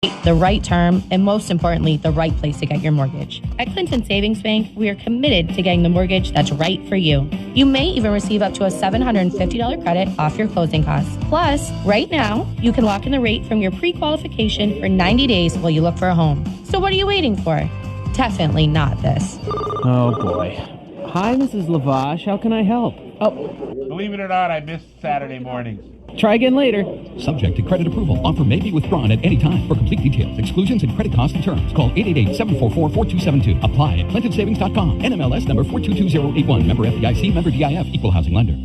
the right term, and most importantly, the right place to get your mortgage. At Clinton Savings Bank, we are committed to getting the mortgage that's right for you. You may even receive up to a $750 credit off your closing costs. Plus, right now, you can lock in the rate from your pre-qualification for 90 days while you look for a home. So what are you waiting for? Definitely not this. Oh, boy. Hi, Mrs. Lavash. How can I help? Oh, Believe it or not, I miss Saturday mornings. try again later. Subject to credit approval. Offer may be withdrawn at any time. For complete details, exclusions, and credit costs and terms, call 888-744-4272. Apply at clintonsavings.com. NMLS number 422081. Member FDIC. Member DIF. Equal housing lender.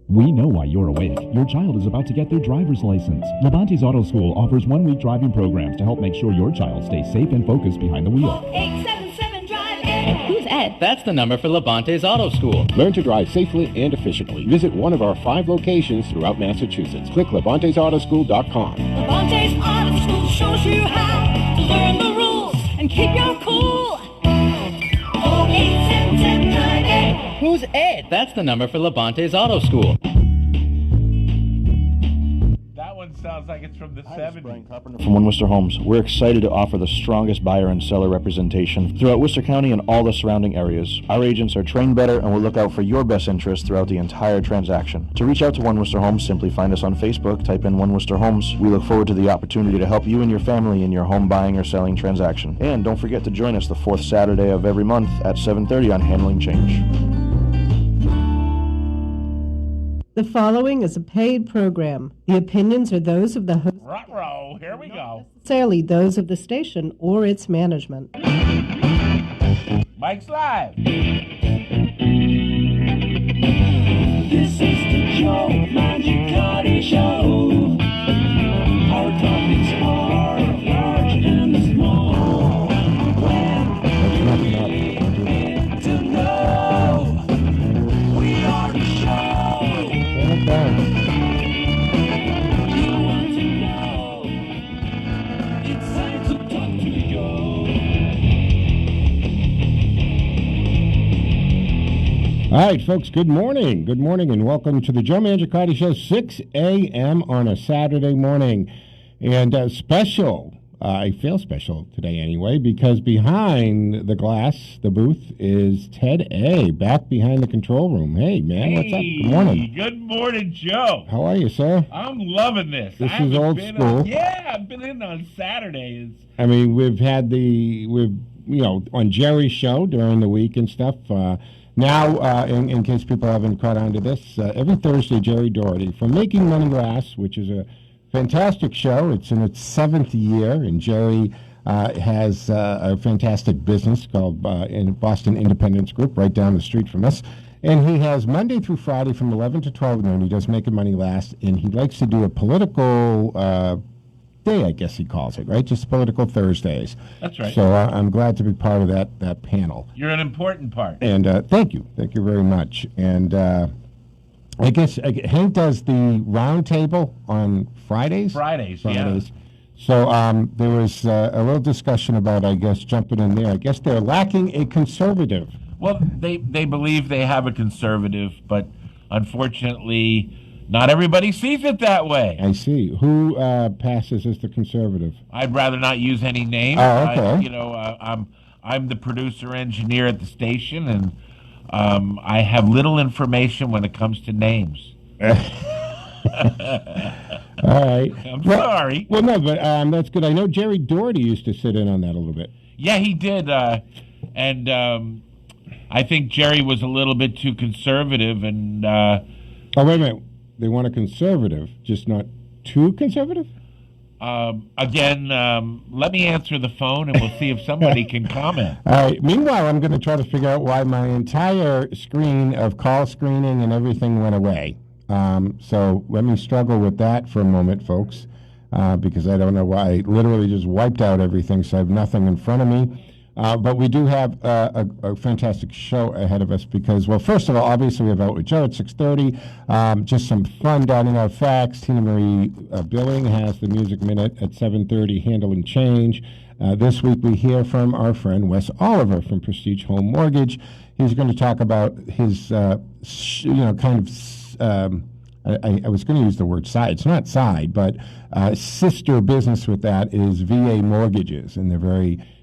We know why you're awake. Your child is about to get their driver's license. Levante's Auto School offers one-week driving programs to help make sure your child stays safe and focused behind the wheel. 877 drive Ed. Who's Ed? That's the number for Levante's Auto School. Learn to drive safely and efficiently. Visit one of our 5 locations throughout Massachusetts. Click levantesautoschool.com. Levante's Auto School shows you how to learn the rules and keep your cool. 877 drive Ed. Who's Ed? That's the number for Levante's Auto School. That one sounds like it's from the 70s. From One Worcester Homes, we're excited to offer the strongest buyer and seller representation throughout Worcester County and all the surrounding areas. Our agents are trained better and will look out for your best interests throughout the entire transaction. To reach out to One Worcester Homes, simply find us on Facebook, type in One Worcester Homes. We look forward to the opportunity to help you and your family in your home buying or selling transaction. And don't forget to join us the 4th Saturday of every month at 7:30 on Handling Change. The following is a paid program. The opinions are those of the host, Ruh-roh, here we go. not necessarily those of the station or its management. Mike's live. This is the Joe Mangiacotti Show. Our topics are large and small. When to know, we are the show. You want to know, it's time to talk to you. All right, folks, good morning. Good morning, and welcome to the Joe Mangiacotti Show, 6 a.m. on a Saturday morning. And special, I feel special today anyway, because behind the glass, the booth, is Ted A., back behind the control room. Hey, man, what's up? Good morning. Good morning, Joe. How are you, sir? I'm loving this. This is old school. I've been in on Saturdays. I mean, we've on Jerry's show during the week and stuff. Now, in case people haven't caught on to this, every Thursday, Jerry Doherty from Making Money Last, which is a fantastic show. It's in its 7th year, and Jerry has a fantastic business called Boston Independence Group right down the street from us. And he has Monday through Friday from 11 to 12 noon. He does Making Money Last, and he likes to do a political day, I guess he calls it, right? Just political Thursdays. That's right. So I'm glad to be part of that panel. You're an important part. And thank you very much. And I guess Hank does the round table on Fridays. Fridays. Yeah. So there was a little discussion about, I guess, jumping in there. I guess they're lacking a conservative. Well, they believe they have a conservative, but unfortunately, not everybody sees it that way. I see. Who passes as the conservative? I'd rather not use any names. Oh, okay. I'm the producer engineer at the station, and I have little information when it comes to names. All right. I'm sorry. Well, no, but that's good. I know Jerry Doherty used to sit in on that a little bit. Yeah, he did. And I think Jerry was a little bit too conservative. And oh, wait a minute. They want a conservative, just not too conservative? Again, let me answer the phone, and we'll see if somebody can comment. All right. Meanwhile, I'm going to try to figure out why my entire screen of call screening and everything went away. So let me struggle with that for a moment, folks, because I don't know why. I literally just wiped out everything, so I have nothing in front of me. But we do have a fantastic show ahead of us because, well, first of all, obviously we have Out with Joe at 6:30. Just some fun downing our facts. Tina Marie Billing has the Music Minute at 7:30, Handling Change. This week we hear from our friend Wes Oliver from Prestige Home Mortgage. He's going to talk about his, I was going to use the word side. It's not side, but sister business with that is VA mortgages, and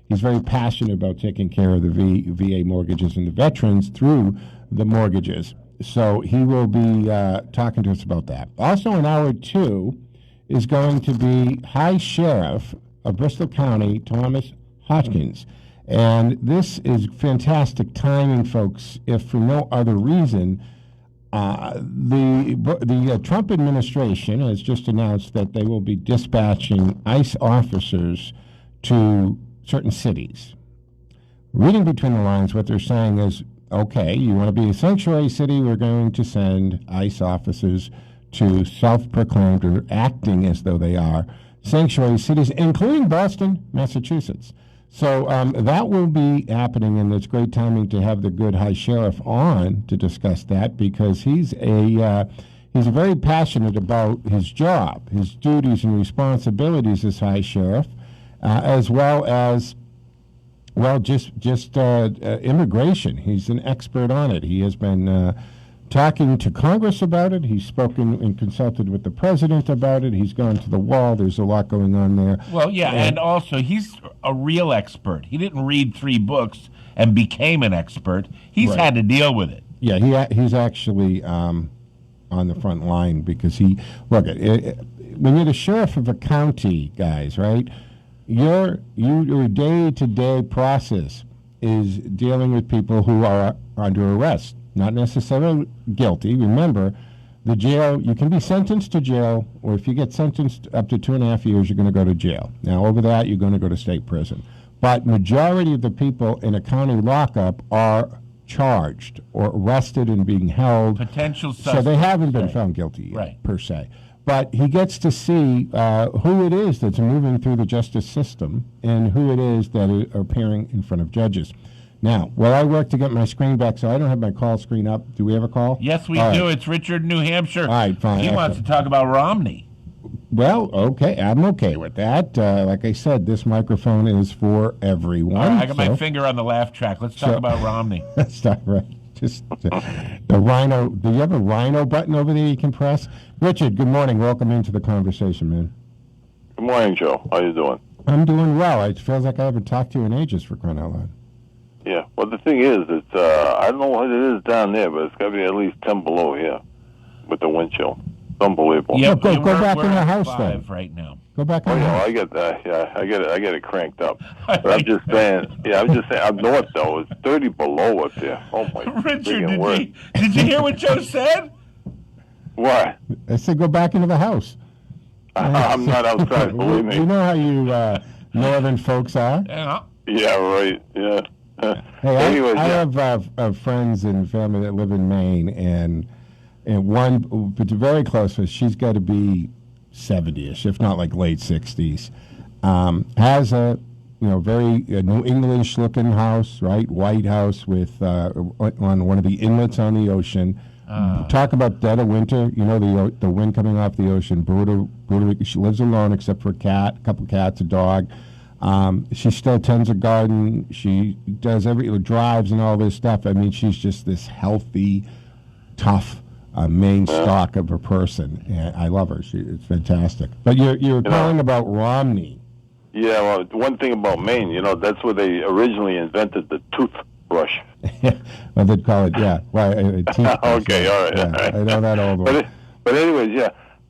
he's very passionate about taking care of the VA mortgages and the veterans through the mortgages. So he will be talking to us about that. Also in hour 2 is going to be High Sheriff of Bristol County, Thomas Hodgson. And this is fantastic timing, folks, if for no other reason. The Trump administration has just announced that they will be dispatching ICE officers to certain cities. Reading between the lines, what they're saying is, okay, you want to be a sanctuary city, we're going to send ICE officers to self-proclaimed, or acting as though they are, sanctuary cities, including Boston, Massachusetts. So that will be happening, and it's great timing to have the good High Sheriff on to discuss that, because he's very passionate about his job, his duties and responsibilities as High Sheriff, as well as just immigration. He's an expert on it. He has been talking to Congress about it. He's spoken and consulted with the president about it. He's gone to the wall. There's a lot going on there. Well, yeah, and also he's a real expert. He didn't read 3 books and became an expert. He's had to deal with it. Yeah, he's actually on the front line, because when you're the sheriff of a county, guys, right? Your day-to-day process is dealing with people who are under arrest. Not necessarily guilty. Remember, the jail, you can be sentenced to jail, or if you get sentenced up to 2.5 years, you're going to go to jail. Now, over that, you're going to go to state prison. But majority of the people in a county lockup are charged or arrested and being held. Potential suspects. So they haven't been found guilty yet, per se. But he gets to see who it is that's moving through the justice system and who it is that are appearing in front of judges. Now, while I work to get my screen back, so I don't have my call screen up. Do we have a call? Yes, we do. It's Richard, New Hampshire. All right, fine. He wants to talk about Romney. Well, okay, I'm okay with that. Like I said, this microphone is for everyone. All right, I got my finger on the laugh track. Let's talk about Romney. That's not right. Just the rhino. Do you have a rhino button over there you can press? Richard, good morning. Welcome into the conversation, man. Good morning, Joe. How you doing? I'm doing well. It feels like I haven't talked to you in ages, for crying out loud. Yeah. Well, the thing is, it's I don't know what it is down there, but it's got to be at least 10 below here with the wind chill. It's unbelievable. Yeah, go back in the house then. Right now. Go back in the house. I get that. Yeah, I get it cranked up. But I'm just saying. Yeah, I'm just saying. Up north though, it's 30 below up there. Oh my. Richard, did you hear what Joe said? What? I said go back into the house. I'm not outside. Believe me. You know how you northern folks are. Yeah. Yeah. Right. Yeah. Hey, Anyways, I have friends and family that live in Maine, and one, but very close to us, she's got to be 70-ish, if not like late 60s. Has a very New English-looking house, right? White house with on one of the inlets on the ocean. Talk about dead of winter. You know the wind coming off the ocean. Brutal. She lives alone except for a cat, a couple cats, a dog. She still tends a garden. She does drives and all this stuff. I mean, she's just this healthy, tough main stock of a person. And I love her. It's fantastic. But you're calling about Romney. Yeah, well, one thing about Maine, that's where they originally invented the toothbrush. Well, they'd call it, Well, okay, all right. Yeah, all right. I know that old one. But anyways, yeah,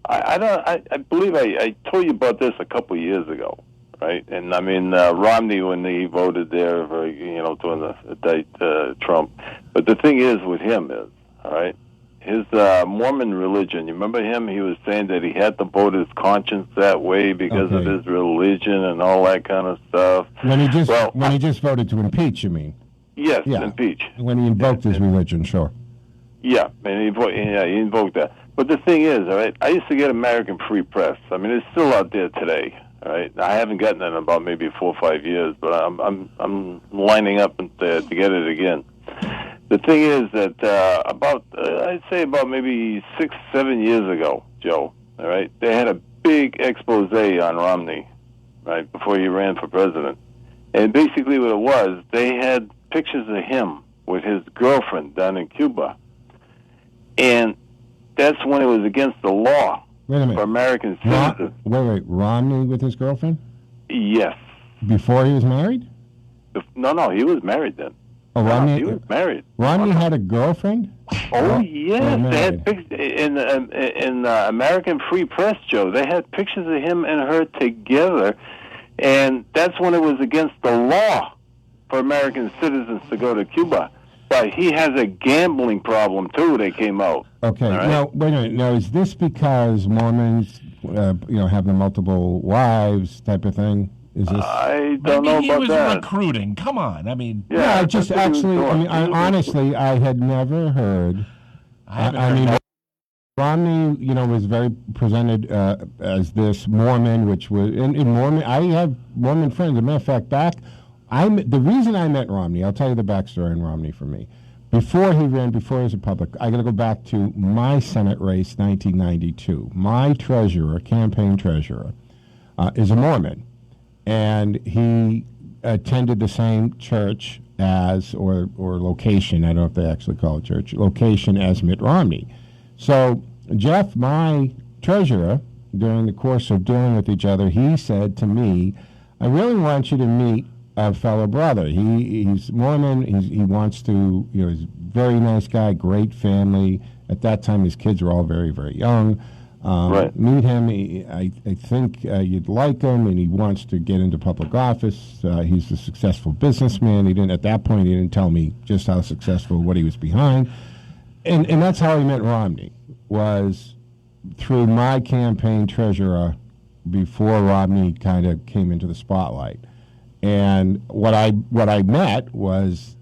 I believe I told you about this a couple of years ago. Right, and I mean Romney when he voted there for during the Trump. But the thing is with him is, all right, his Mormon religion. You remember him? He was saying that he had to vote his conscience that way because of his religion and all that kind of stuff. When he just voted to impeach, you mean? Yes, impeach. When he invoked his religion, sure. Yeah, and he invoked that. But the thing is, all right, I used to get American Free Press. I mean, it's still out there today. All right, I haven't gotten it in about maybe 4 or 5 years, but I'm lining up to get it again. The thing is that I'd say about maybe 6, 7 years ago, Joe. All right, they had a big expose on Romney, right before he ran for president, and basically what it was, they had pictures of him with his girlfriend down in Cuba, and that's when it was against the law Wait a minute. for American citizens. Wait. Romney with his girlfriend? Yes. Before he was married? No, he was married then. Oh, Romney. He was married. Romney had a girlfriend? Oh, yes. They had in American Free Press, Joe. They had pictures of him and her together, and that's when it was against the law for American citizens to go to Cuba. But he has a gambling problem too. They came out. Okay. Right? Now, wait a minute. Now, is this because Mormons, have the multiple wives type of thing? Is this? I don't know He about was that. recruiting. Come on. I mean, I just actually. Honestly, I had never heard. Romney, was very presented as this Mormon, which was in Mormon. I have Mormon friends. As a matter of fact, the reason I met Romney, I'll tell you the backstory on Romney for me. Before he was a public, I got to go back to my Senate race, 1992. My campaign treasurer, is a Mormon, and he attended the same church as, or location, I don't know if they actually call it church, location as Mitt Romney. So Jeff, my treasurer, during the course of dealing with each other, he said to me, I really want you to meet a fellow brother. He's Mormon. He wants to, he's a very nice guy, great family. At that time, his kids were all very, very young. Right. Meet him. I think you'd like him, and he wants to get into public office. He's a successful businessman. At that point, he didn't tell me just how successful, what he was behind. And that's how he met Romney, was through my campaign treasurer before Romney kind of came into the spotlight. And what I met was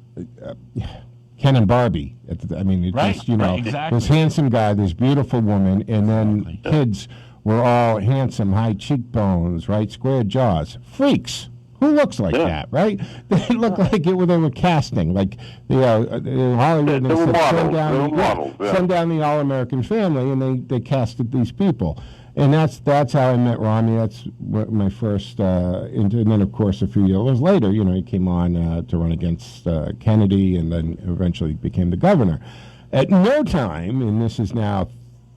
Ken and Barbie. Exactly. This handsome guy, this beautiful woman, and then kids were all handsome, high cheekbones, right, square jaws, freaks. Who looks like that, right? They look like they were casting, like Hollywood. They were models. Send down the All-American Family, and they casted these people. And that's how I met Romney. That's my first, and then of course a few years later, he came on to run against Kennedy, and then eventually became the governor. At no time, and this is now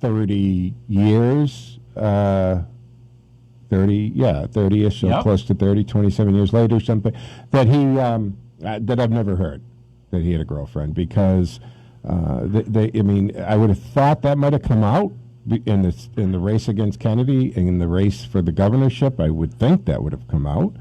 30 years, 30-ish, so close to 30, 27 years later, something, that that I've never heard that he had a girlfriend, because I would have thought that might have come out in the race against Kennedy and in the race for the governorship. I would think that would have come out.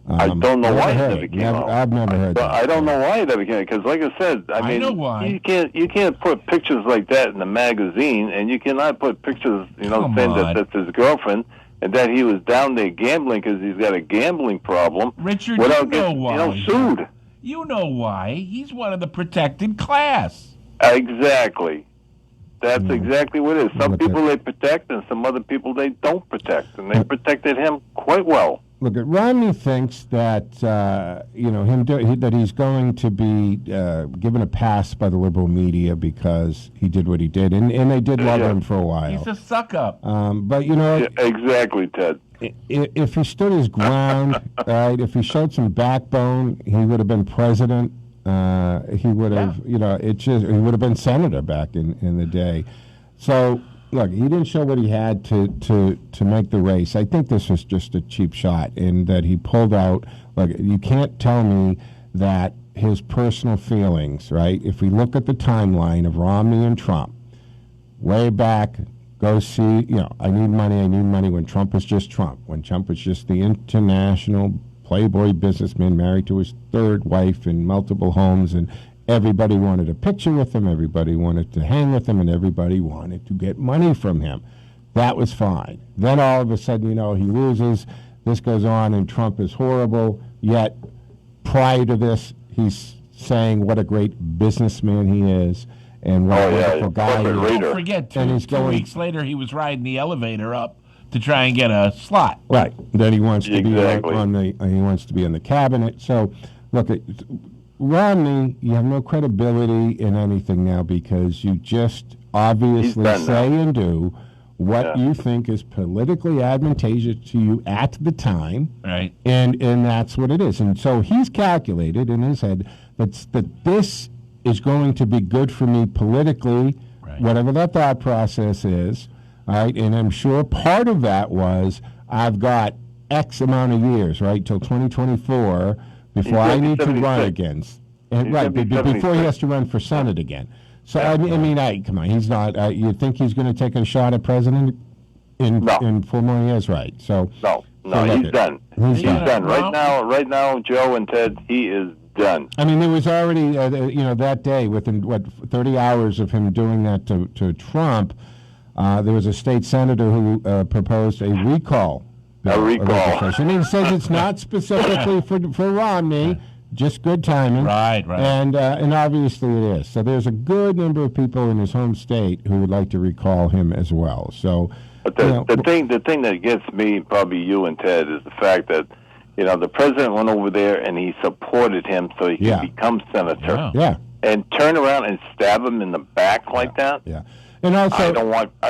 I don't know why it never came out. I've never heard that. I don't know why it never came out, because like I said, I know why. You can't put pictures like that in the magazine, and you cannot put pictures, saying that that's his girlfriend, and that he was down there gambling because he's got a gambling problem. Richard, without getting, why. Sued. You know why. He's one of the protected class. Exactly. That's exactly what it is. Some people they protect, and some other people they don't protect, and they protected him quite well. Look, Romney thinks that that he's going to be given a pass by the liberal media because he did what he did, and they did love him for a while. He's a suck-up. But exactly, Ted. If he stood his ground, right? If he showed some backbone, he would have been president. He would have, he would have been senator back in the day. So, look, he didn't show what he had to make the race. I think this was just a cheap shot, in that he pulled out. Look, you can't tell me that his personal feelings, right? If we look at the timeline of Romney and Trump, way back, go see, I need money when Trump was just Trump, when Trump was just the international playboy businessman married to his third wife in multiple homes, and everybody wanted a picture with him, everybody wanted to hang with him, and everybody wanted to get money from him. That was fine. Then all of a sudden, he loses, this goes on, and Trump is horrible, yet prior to this, he's saying what a great businessman he is, and what a wonderful guy he is. Don't forget, two weeks later, he was riding the elevator up to try and get a slot. Right. Then he wants to be he wants to be in the cabinet. So, look, Romney, you have no credibility in anything now, because you just obviously say and do what you think is politically advantageous to you at the time. Right. And that's what it is. And so he's calculated in his head that this is going to be good for me politically whatever that thought process is, all right, and I'm sure part of that was I've got X amount of years, right, till 2024 before I need to run again. And, right, before he has to run for Senate again. So, I mean, come on, he's not, you think he's going to take a shot at president in 4 more years, right? So No, he's done. He's done. Right now, Joe and Ted, he is done. I mean, there was already, that day, within, 30 hours of him doing that to Trump, there was a state senator who proposed a recall. And he says it's not specifically for Romney, just good timing. Right. And obviously it is. So there's a good number of people in his home state who would like to recall him as well. So, but the thing that gets me, probably you and Ted, is the fact that the president went over there and he supported him so he could become senator. Yeah. And turn around and stab him in the back like that. Yeah. And also, I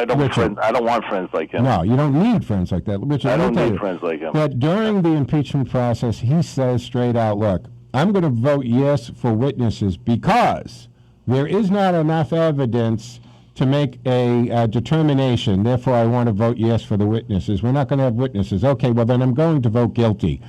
don't want friends like him. No, you don't need friends like that, Richard. I don't need friends like him. But during the impeachment process, he says straight out, "Look, I'm going to vote yes for witnesses because there is not enough evidence to make a determination. Therefore, I want to vote yes for the witnesses. We're not going to have witnesses. Okay, well then I'm going to vote guilty."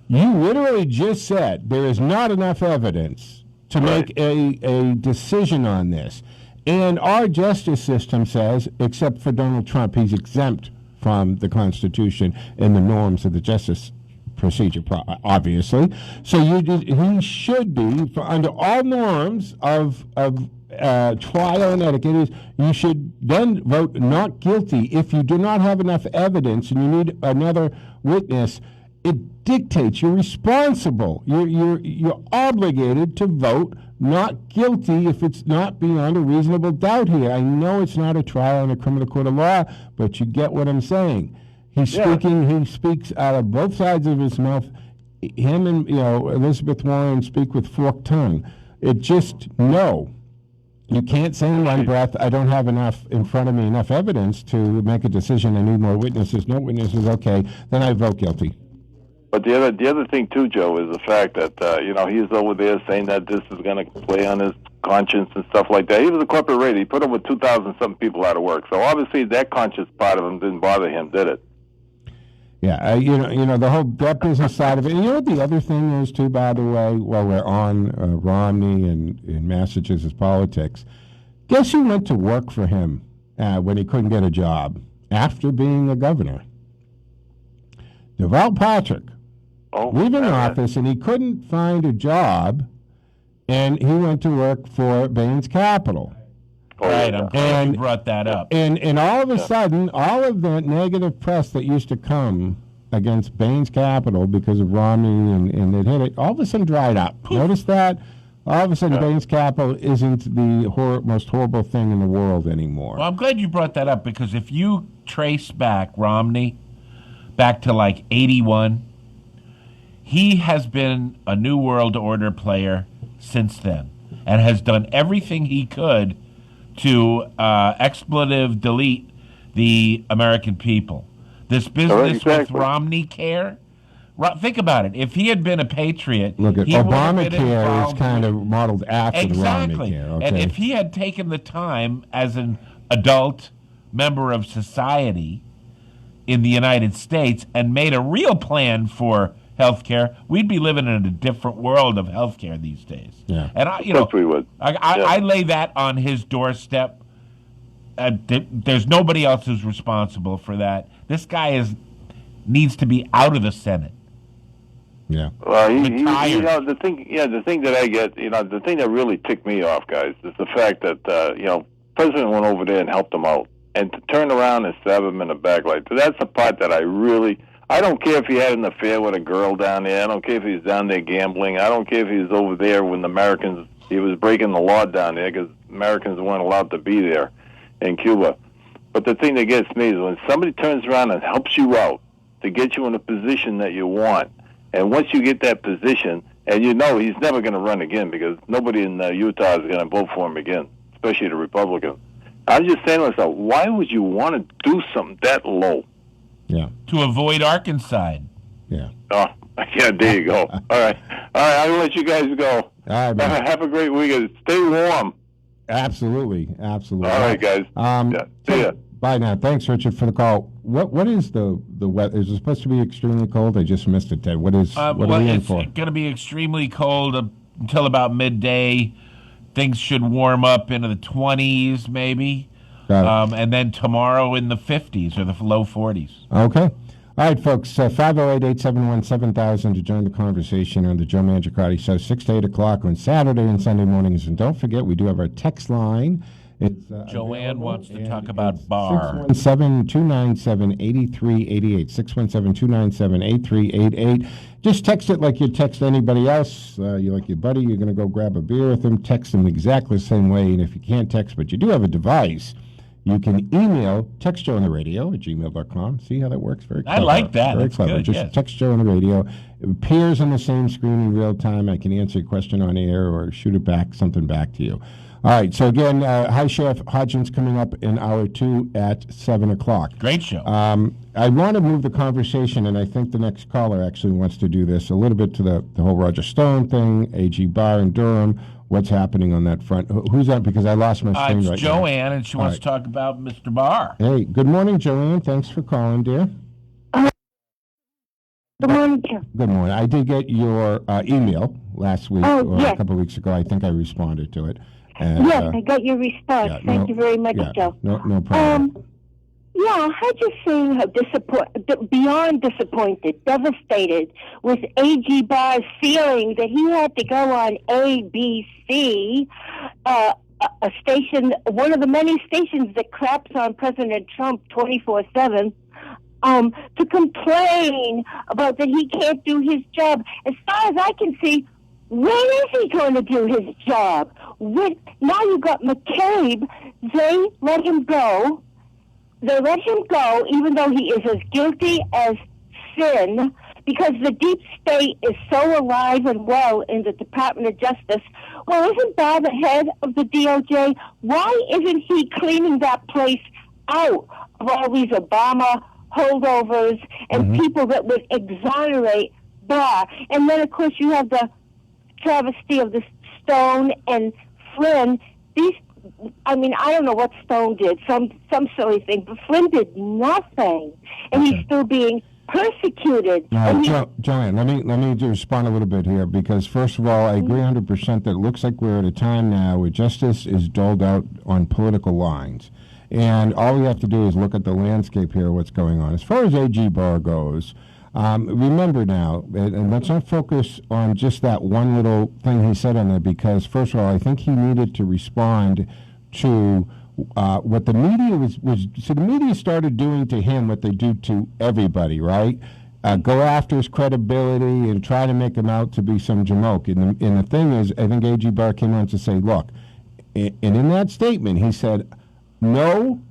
You literally just said there is not enough evidence to make a decision on this. And our justice system says, except for Donald Trump, he's exempt from the Constitution and the norms of the justice procedure, obviously. So he should be, under all norms of trial and etiquette, you should then vote not guilty if you do not have enough evidence and you need another witness. It dictates you're responsible. You're obligated to vote not guilty if it's not beyond a reasonable doubt here. I know it's not a trial in a criminal court of law, but you get what I'm saying. He speaks out of both sides of his mouth. Him and Elizabeth Warren speak with forked tongue. It just, no. You can't say in one breath, I don't have enough in front of me, enough evidence to make a decision. I need more witnesses. No witnesses, okay. Then I vote guilty. But the other thing too, Joe, is the fact that he's over there saying that this is going to play on his conscience and stuff like that. He was a corporate raider. He put over 2,000 something people out of work. So obviously that conscience part of him didn't bother him, did it? Yeah, the whole that business side of it. And you know what the other thing is too, by the way, while we're on Romney and in Massachusetts politics, guess who went to work for him when he couldn't get a job after being a governor? Deval Patrick. Leaving office, and he couldn't find a job, and he went to work for Bain's Capital. Right, I'm glad you brought that up. And all of a sudden, all of the negative press that used to come against Bain's Capital because of Romney and it hit it, all of a sudden dried up. Notice that? All of a sudden, Bain's Capital isn't the most horrible thing in the world anymore. Well, I'm glad you brought that up, because if you trace back Romney back to like 81, he has been a New World Order player since then and has done everything he could to expletive delete the American people. This business with Romney Care, think about it. If he had been a patriot, look at Obamacare is kind of modeled after the Romney Care. Okay. And if he had taken the time as an adult member of society in the United States and made a real plan for healthcare, we'd be living in a different world of healthcare these days. Yeah. And we would. I lay that on his doorstep. There's nobody else who's responsible for that. This guy needs to be out of the Senate. Yeah. Well, the thing that I get, the thing that really ticked me off, guys, is the fact that President went over there and helped him out, and to turn around and stab him in the back like that, that's the part that I don't care if he had an affair with a girl down there. I don't care if he's down there gambling. I don't care if he's over there when he was breaking the law down there because Americans weren't allowed to be there in Cuba. But the thing that gets me is when somebody turns around and helps you out to get you in a position that you want, and once you get that position, and he's never going to run again because nobody in Utah is going to vote for him again, especially the Republicans. I'm just saying to myself, why would you want to do something that low? Yeah. To avoid Arkansas. Yeah. Oh, yeah, there you go. All right, I'll let you guys go. All right, man. Have a great weekend. Stay warm. Absolutely. All right, guys. See ya. Bye now. Thanks, Richard, for the call. What is the weather? Is it supposed to be extremely cold? I just missed it, Ted. What are we in for? It's going to be extremely cold until about midday. Things should warm up into the 20s, maybe. And then tomorrow in the 50s or the low 40s. Okay. All right, folks, 508-871-7000 to join the conversation on the Joe Mangiacotti Show, 6 to 8 o'clock on Saturday and Sunday mornings. And don't forget, we do have our text line. It's Joanne wants to talk about bar. 617-297-8388. 617-297-8388. Just text it like you text anybody else. You like your buddy, you're going to go grab a beer with him. Text him exactly the same way. And if you can't text, but you do have a device, you can email textjoeontheradio@gmail.com. See how that works? Very clever. I like that. Very That's clever. Good, Just yes. text Joe on the radio. It appears on the same screen in real time. I can answer your question on air or shoot it back, something back to you. All right. So again, hi, Sheriff. Hodgson's coming up in hour 2 at 7 o'clock. Great show. I want to move the conversation, and I think the next caller actually wants to do this, a little bit to the whole Roger Stone thing, AG Barr in Durham. What's happening on that front? Who's that? Because I lost my screen right now. It's Joanne, and she wants to talk about Mr. Barr. Hey, good morning, Joanne. Thanks for calling, dear. Good morning, Joe. Good morning. I did get your email last week or a couple of weeks ago. I think I responded to it. And, yes, I got your response. Thank you very much, Joe. No problem. I heard you saying how beyond disappointed, devastated with A.G. Barr's feeling that he had to go on ABC, a station, one of the many stations that craps on President Trump 24/7, to complain about that he can't do his job. As far as I can see, when is he going to do his job? Now you got McCabe. They let him go. They let him go, even though he is as guilty as sin, because the deep state is so alive and well in the Department of Justice. Well, isn't Barr the head of the DOJ? Why isn't he cleaning that place out of all these Obama holdovers and people that would exonerate Barr? And then, of course, you have the travesty of the Stone and Flynn. I don't know what Stone did, some silly thing, but Flynn did nothing, and he's still being persecuted. Joanne, let me just respond a little bit here, because first of all, I agree 100% that it looks like we're at a time now where justice is doled out on political lines, and all we have to do is look at the landscape here, what's going on. As far as A.G. Barr goes, remember now, and let's not focus on just that one little thing he said on there, because first of all, I think he needed to respond to what the media was. So the media started doing to him what they do to everybody, right? Go after his credibility and try to make him out to be some jamoke. And the thing is, I think A.G. Barr came on to say, look, and in that statement, he said, no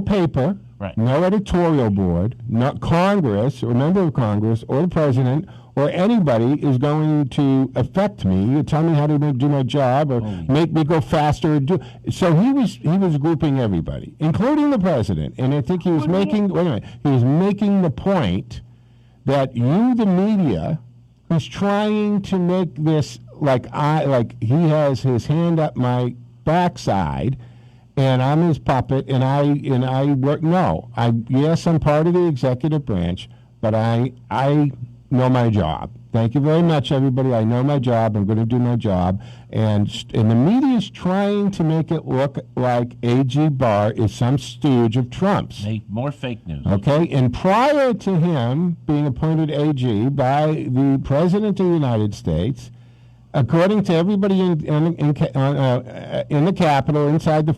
paper, right, no editorial board, not Congress or member of Congress or the president or anybody is going to affect me. You tell me how to do my job or make me go faster. So he was grouping everybody, including the president. And I think he was making the point that you, the media, who's trying to make this like he has his hand up my backside, and I'm his puppet, and I work. No, yes, I'm part of the executive branch, but I know my job. Thank you very much, everybody. I know my job. I'm going to do my job, and the media is trying to make it look like A.G. Barr is some stooge of Trump's. Make more fake news. Okay, and prior to him being appointed AG by the President of the United States, according to everybody in the Capitol, inside the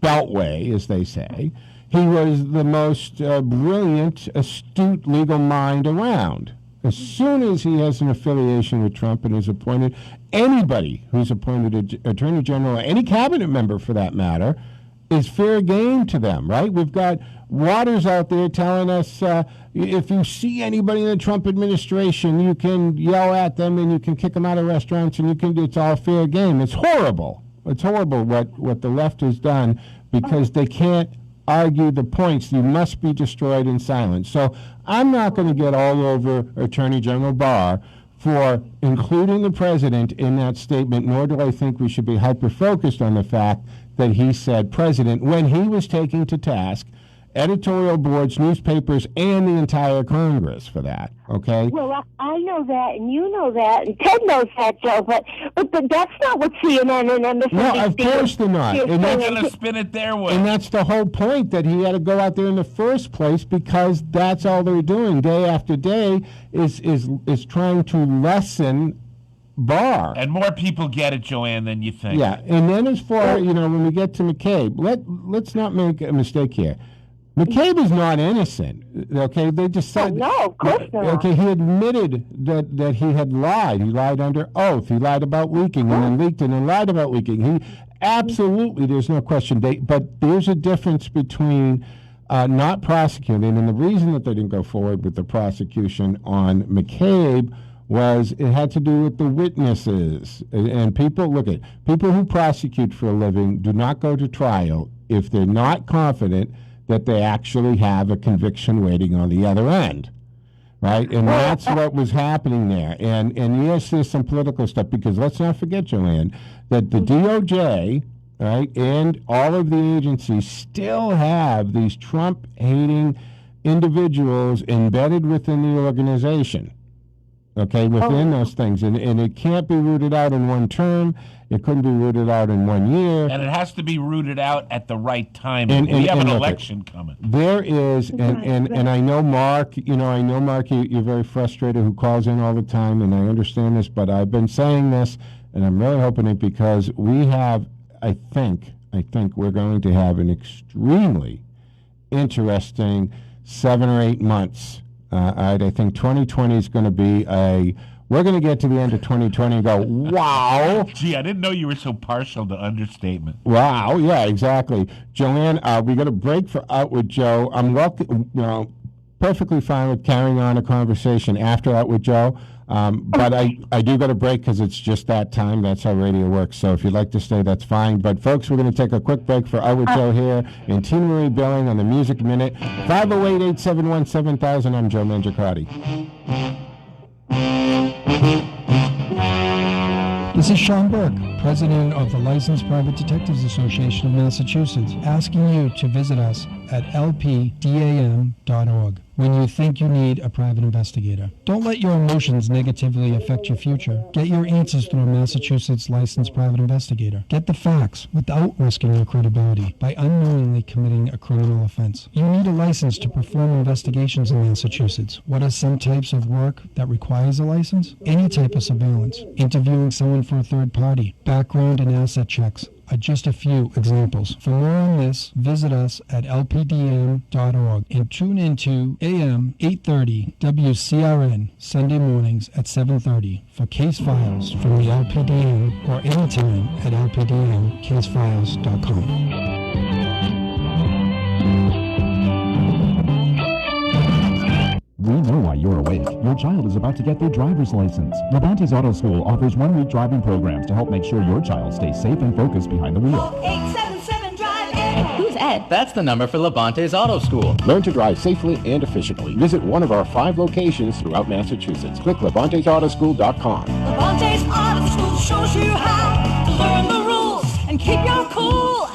Beltway, as they say, he was the most brilliant, astute legal mind around. As soon as he has an affiliation with Trump and is appointed, anybody who's appointed Attorney General, or any cabinet member for that matter, is fair game to them, right? We've got Waters out there telling us if you see anybody in the Trump administration, you can yell at them and you can kick them out of restaurants and it's all fair game. It's horrible. It's horrible what the left has done, because they can't argue the points. You must be destroyed in silence. So I'm not going to get all over Attorney General Barr for including the president in that statement, nor do I think we should be hyper-focused on the fact that he said president when he was taking to task editorial boards, newspapers, and the entire Congress for that, okay? Well, I know that, and you know that, and Ted knows that, Joe, but that's not what CNN and MSNBC No, of course they're not. And they're going to spin it their way. And that's the whole point, that he had to go out there in the first place, because that's all they're doing day after day is trying to lessen Barr. And more people get it, Joanne, than you think. Yeah, and then as far, when we get to McCabe, let's not make a mistake here. McCabe is not innocent, okay? They just said... no, of course not. Okay, he admitted that he had lied. He lied under oath. He lied about leaking, and then leaked and then lied about leaking. He absolutely, there's no question. But there's a difference between not prosecuting, and the reason that they didn't go forward with the prosecution on McCabe was it had to do with the witnesses. And people who prosecute for a living do not go to trial if they're not confident that they actually have a conviction waiting on the other end, right? And that's what was happening there. And yes, there's some political stuff, because let's not forget, Joanne, that the DOJ, right, and all of the agencies still have these Trump-hating individuals embedded within the organization, okay, within those things. And it can't be rooted out in one term. It couldn't be rooted out in 1 year. And it has to be rooted out at the right time. We have an election coming. There is, and I know Mark, you're very frustrated, who calls in all the time, and I understand this, but I've been saying this, and I'm really hoping it, because we have, I think we're going to have an extremely interesting 7 or 8 months. I think 2020 is going to be we're going to get to the end of 2020 and go, wow. Gee, I didn't know you were so partial to understatement. Wow, yeah, exactly. Joanne, we got a break for Out with Joe. I'm perfectly fine with carrying on a conversation after Out with Joe, but I do got a break because it's just that time. That's how radio works. So if you'd like to stay, that's fine. But folks, we're going to take a quick break for Out with Joe here in Tina Marie Billing on the Music Minute. 508-871-7000. I'm Joe Mangiacotti. This is Sean Burke, President of the Licensed Private Detectives Association of Massachusetts, asking you to visit us at lpdam.org when you think you need a private investigator. Don't let your emotions negatively affect your future. Get your answers through a Massachusetts licensed private investigator. Get the facts without risking your credibility by unknowingly committing a criminal offense. You need a license to perform investigations in Massachusetts. What are some types of work that requires a license? Any type of surveillance, interviewing someone for a third party, background and asset checks are just a few examples. For more on this, visit us at lpdm.org and tune into AM 830 WCRN Sunday mornings at 7:30 for case files from the LPDM, or anytime at lpdmcasefiles.com. We know why you're awake. Your child is about to get their driver's license. Levante's Auto School offers 1-week driving programs to help make sure your child stays safe and focused behind the wheel. 877 drive Ed. Who's Ed? That's the number for Levante's Auto School. Learn to drive safely and efficiently. Visit one of our 5 locations throughout Massachusetts. Click Levante'sAutoschool.com. Levante's Auto School shows you how to learn the rules and keep your cool.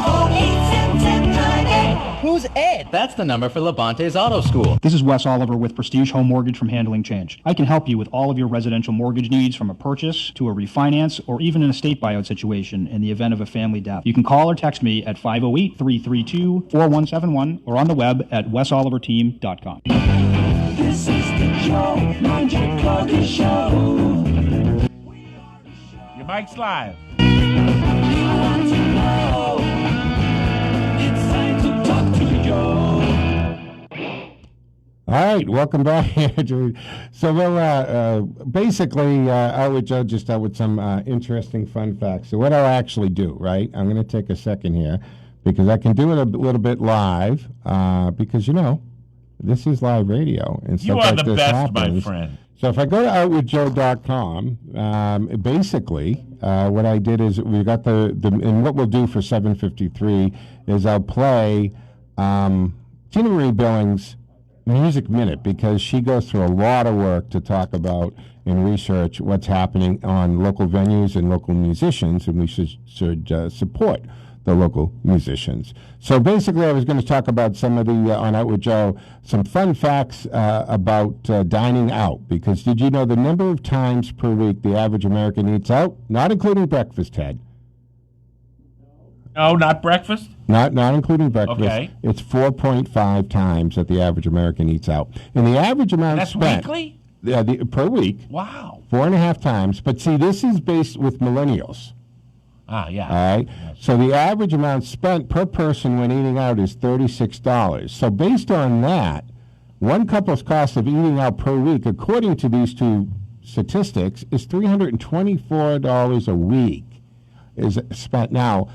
Oh, 877 drive Ed. Who's Ed? That's the number for Levante's Auto School. This is Wes Oliver with Prestige Home Mortgage from Handling Change. I can help you with all of your residential mortgage needs, from a purchase to a refinance or even an estate buyout situation in the event of a family death. You can call or text me at 508-332-4171 or on the web at wesoliverteam.com. This is the Joe Mangiacotti Show. Your mic's live. All right, welcome back. So we'll basically, I would just out with some interesting fun facts. So what I'll actually do, right? I'm going to take a second here because I can do it a little bit live because, this is live radio. And you stuff are like the this best, happens. my friend. So if I go to outwithjoe.com, basically what I did is we got and what we'll do for 7:53 is I'll play Tina Marie Billing's Music Minute, because she goes through a lot of work to talk about and research what's happening on local venues and local musicians, and we should support the local musicians. So basically, I was going to talk about some of the, on Out with Joe, some fun facts about dining out, because did you know the number of times per week the average American eats out? Not including breakfast, Ted. No, not breakfast? Not including breakfast. Okay. It's 4.5 times that the average American eats out. And the average amount That's spent... weekly? Yeah, per week. Wow. 4.5 times. But see, this is based with millennials. Ah, yeah. All right? Yes. So the average amount spent per person when eating out is $36. So based on that, one couple's cost of eating out per week, according to these two statistics, is $324 a week is spent. Now,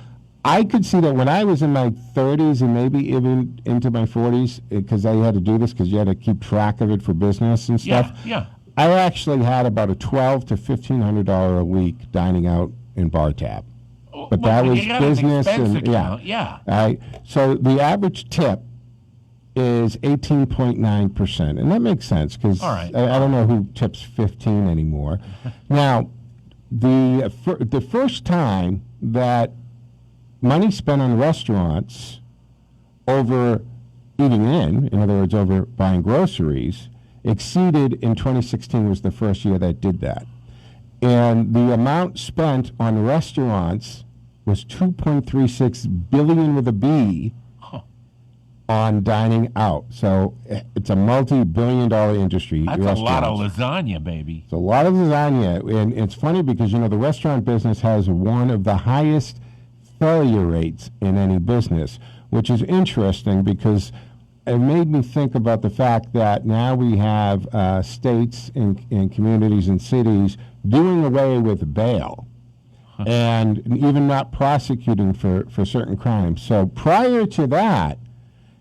I could see that when I was in my 30s and maybe even into my 40s, because I had to do this because you had to keep track of it for business and stuff. Yeah. I actually had about a $1,200 to $1,500 a week dining out in bar tab. But Well, that was you got an business expense and account, yeah. All right. So the average tip is 18.9%, and that makes sense because All right. I don't know who tips 15 anymore. Now, the first time that money spent on restaurants over eating in other words, over buying groceries, exceeded in 2016 was the first year that did that. And the amount spent on restaurants was $2.36 billion with a B on dining out. So it's a multi-billion-dollar industry. That's a lot of lasagna, baby. It's a lot of lasagna. And it's funny because, you know, the restaurant business has one of the highest failure rates in any business, which is interesting because it made me think about the fact that now we have states and communities and cities doing away with bail and even not prosecuting for certain crimes. So prior to that,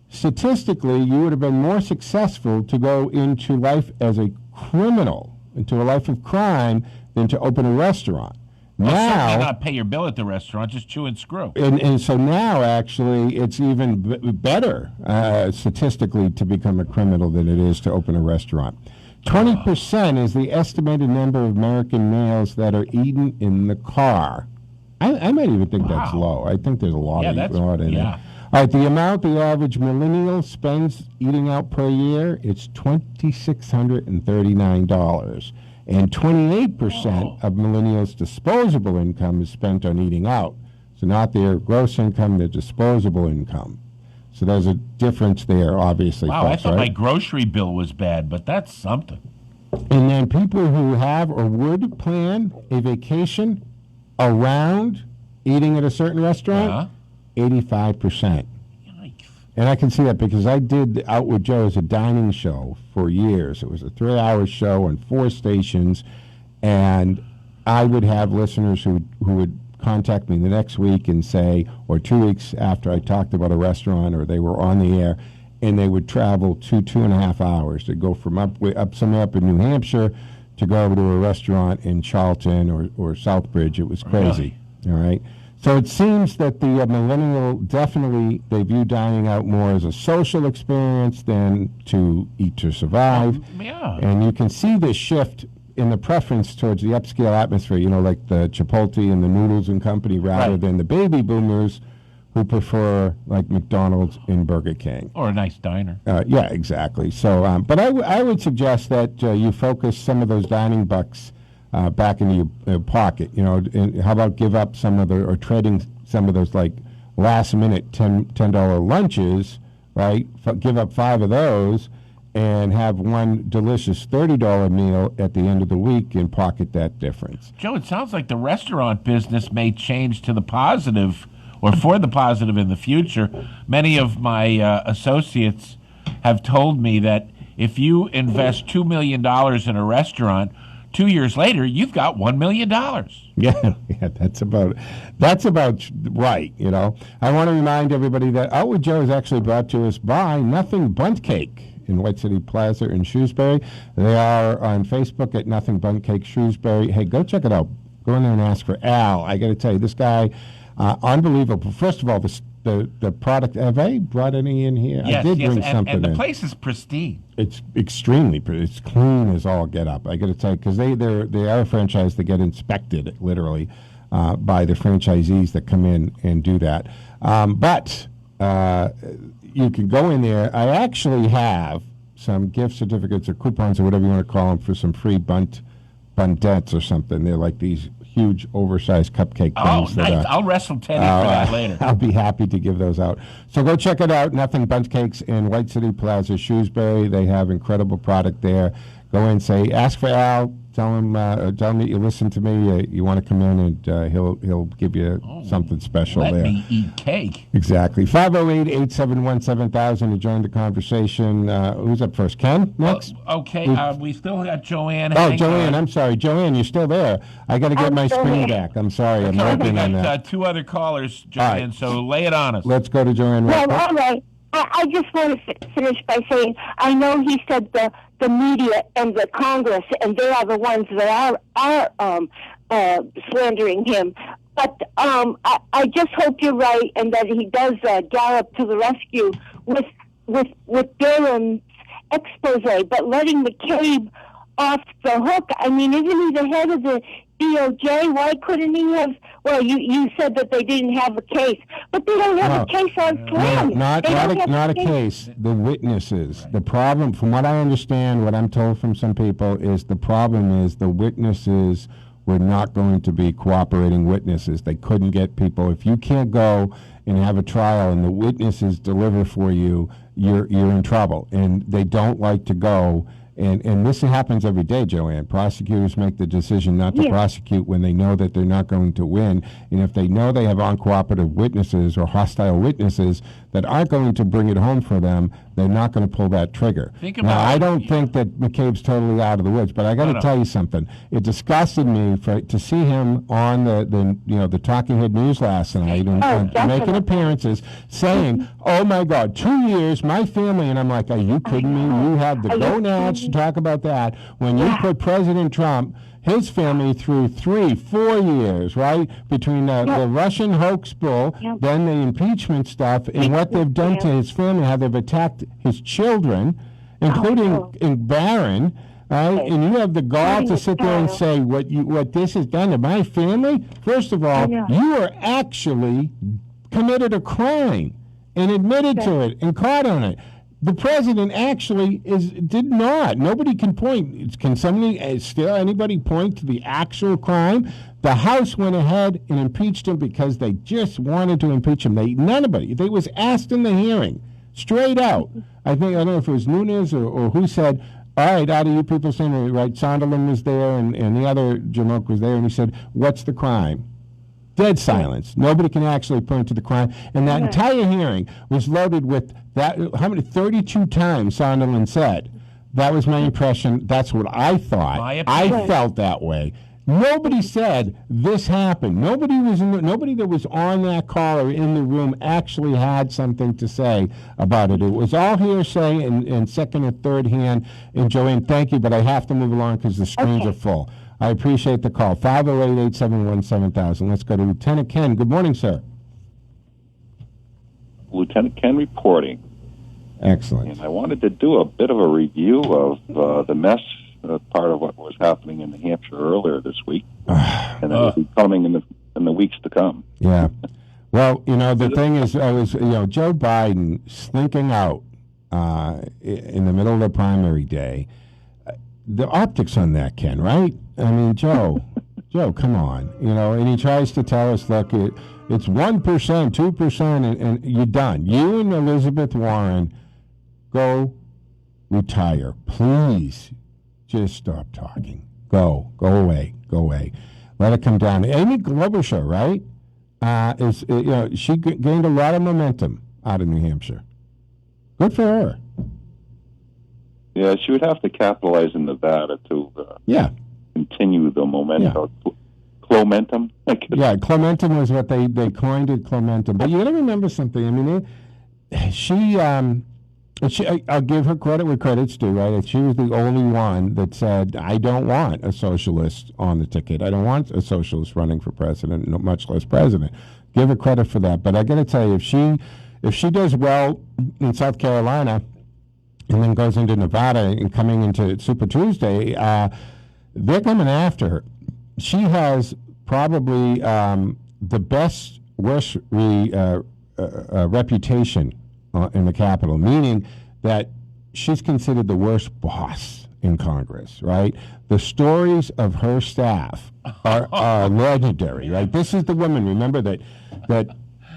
statistically, you would have been more successful to go into life as a criminal, into a life of crime, than to open a restaurant. Well, now, certainly not pay your bill at the restaurant, just chew and screw. and so now, actually, it's even better statistically to become a criminal than it is to open a restaurant. 20% is the estimated number of American males that are eaten in the car. I might even think that's low. I think there's a lot in it. All right, the amount the average millennial spends eating out per year, it's $2,639. And 28% of millennials' disposable income is spent on eating out. So not their gross income, their disposable income. So there's a difference there, obviously. Wow, folks, I thought my right? grocery bill was bad, but that's something. And then people who have or would plan a vacation around eating at a certain restaurant, 85%. And I can see that because I did Out with Joe as a dining show for years. It was a 3-hour show on 4 stations, and I would have listeners who would contact me the next week and say, or 2 weeks after I talked about a restaurant or they were on the air, and they would travel 2.5 hours to go from somewhere up in New Hampshire to go over to a restaurant in Charlton or Southbridge. It was crazy. All right. So it seems that the millennial definitely, they view dining out more as a social experience than to eat to survive. And you can see this shift in the preference towards the upscale atmosphere, you know, like the Chipotle and the Noodles and Company, rather than the baby boomers who prefer like McDonald's and Burger King. Or a nice diner. Yeah, exactly. So, but I would suggest that you focus some of those dining bucks back into your pocket, you know, and how about give up some of or trading some of those like last minute $10 lunches, right? Give up 5 of those and have one delicious $30 meal at the end of the week and pocket that difference. Joe, it sounds like the restaurant business may change to the positive or for the positive in the future. Many of my associates have told me that if you invest $2 million in a restaurant, 2 years later, you've got $1 million. Yeah, that's about right, you know. I want to remind everybody that Out with Joe is actually brought to us by Nothing Bundt Cake in White City Plaza in Shrewsbury. They are on Facebook at Nothing Bundt Cake Shrewsbury. Hey, go check it out. Go in there and ask for Al. I got to tell you, this guy, unbelievable. First of all, the product. Have I brought any in here? Yes, I did bring something and the in. place is pristine. It's extremely pretty. It's clean as all get up. I got to tell you, because they are a franchise that get inspected literally by the franchisees that come in and do that. But you can go in there. I actually have some gift certificates or coupons or whatever you want to call them for some free bundettes or something. They're like these huge, oversized cupcake Oh, things. nice. I'll wrestle Teddy for that later. I'll be happy to give those out. So go check it out. Nothing Bundt Cakes in White City Plaza, Shrewsbury. They have incredible product there. Go in, say, ask for Al. Tell him that you listen to me. You want to come in, and he'll give you something special Let there. me eat cake. Exactly. 508-871-7000 to join the conversation. Who's up first? Ken, next? Okay, we still got Joanne. Oh, hanging Joanne, on. I'm sorry. Joanne, you're still there. I got to get my screen back. I'm sorry. I'm Okay, working we on got that. two other callers, Joanne, so lay it on us. Let's go to Joanne. Well, all right. I just want to finish by saying I know he said the media and the Congress, and they are the ones that are slandering him. But I just hope you're right, and that he does gallop to the rescue with Durham's expose. But letting McCabe off the hook, I mean, isn't he the head of the DOJ? Why couldn't he have? Well, you said that they didn't have a case, but they don't have a case on Flynn. Not a case. The witnesses. The problem, from what I understand, what I'm told from some people, is the problem is the witnesses were not going to be cooperating witnesses. They couldn't get people. If you can't go and have a trial and the witnesses deliver for you, you're in trouble. And they don't like to go. And this happens every day, Joanne. Prosecutors make the decision not to prosecute when they know that they're not going to win. And if they know they have uncooperative witnesses or hostile witnesses that aren't going to bring it home for them, they're not going to pull that trigger. Now, I don't think that McCabe's totally out of the woods, but I got to tell you something. It disgusted me to see him on the Talking Head News last night and making appearances saying, "Oh my God, 2 years, my family," and I'm like, "Are you kidding me? You have the gonads to talk about that when you put President Trump, his family, through 3-4 years, right? Between the Russian hoax bull, then the impeachment stuff, and what they've done to his family, how they've attacked his children, including in Barron, right? And you have the gall to sit there and say what this has done to my family. First of all, you are actually committed a crime and admitted to it and caught on it. The president actually did not. Nobody can point. Can anybody point to the actual crime? The House went ahead and impeached him because they just wanted to impeach him. They was asked in the hearing, straight out. I don't know if it was Nunes or who said, "All right, out of you people saying, right, Sonderland was there and the other Jamoke was there," and he said, "What's the crime?" Dead silence. Nobody can actually point to the crime. And that entire hearing was loaded with that. How many? 32 times Sonderland said. That was my impression. That's what I thought. I felt that way. Nobody said this happened. Nobody that was on that call or in the room actually had something to say about it. It was all hearsay and second and third hand. And Joanne, thank you, but I have to move along because the screens are full. I appreciate the call. 508-871-7000. Let's go to Lieutenant Ken. Good morning, sir. Lieutenant Ken reporting. Excellent. And I wanted to do a bit of a review of the mess part of what was happening in New Hampshire earlier this week, and it will be coming in the weeks to come. Yeah. Well, the thing is, Joe Biden slinking out in the middle of the primary day. The optics on that, Ken, right? I mean, Joe, come on. And he tries to tell us, look, it's 1%, 2%, and you're done. You and Elizabeth Warren go retire. Please just stop talking. Go away. Let it come down. Amy Klobuchar, right? She gained a lot of momentum out of New Hampshire. Good for her. Yeah, she would have to capitalize in Nevada to continue the momentum. Yeah. Clomentum? Yeah, Clomentum was what they coined it, Clomentum. But you got to remember something. I mean, she I'll give her credit where credit's due, right? She was the only one that said, I don't want a socialist on the ticket. I don't want a socialist running for president, much less president. Give her credit for that. But I got to tell you, if she does well in South Carolina and then goes into Nevada and coming into Super Tuesday, they're coming after her. She has probably the worst reputation in the Capitol, meaning that she's considered the worst boss in Congress, right? The stories of her staff are legendary, right? This is the woman, remember, that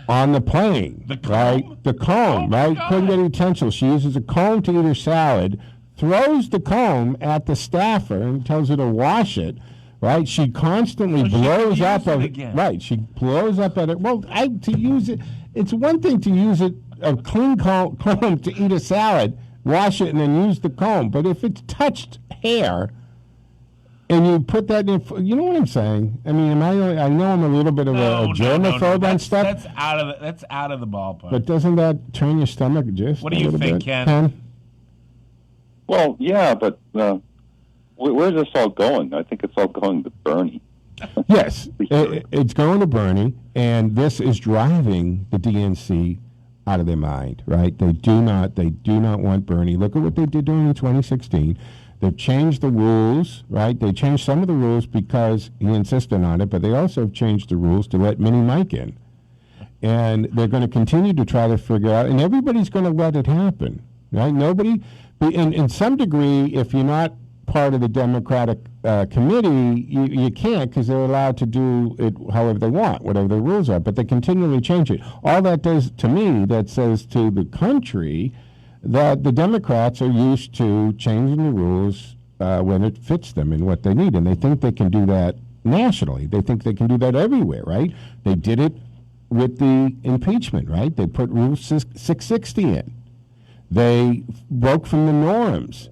on the plane, right? The comb, right? Couldn't get utensils. She uses a comb to eat her salad, throws the comb at the staffer and tells her to wash it, right? She constantly blows up at it. Right, she blows up at it. Well, to use it, it's one thing to use a clean comb to eat a salad, wash it, and then use the comb. But if it's touched hair, and you put that in, you know what I'm saying? I mean, I know I'm a little bit of a germaphobe on stuff. That's out of the ballpark. But doesn't that turn your stomach just What do a you little think, bit? Ken? Well, yeah, but where's this all going? I think it's all going to Bernie. Yes, it's going to Bernie, and this is driving the DNC out of their mind, right? They do not want Bernie. Look at what they did during 2016. They've changed the rules, right? They changed some of the rules because he insisted on it, but they also have changed the rules to let Mini Mike in. And they're going to continue to try to figure out, and everybody's going to let it happen, right? Nobody, in some degree, if you're not part of the Democratic committee, you can't, because they're allowed to do it however they want, whatever the rules are, but they continually change it. All that does to me, that says to the country that the Democrats are used to changing the rules when it fits them and what they need, and they think they can do that nationally. They think they can do that everywhere, right? They did it with the impeachment, right? They put Rule 660 in. They broke from the norms.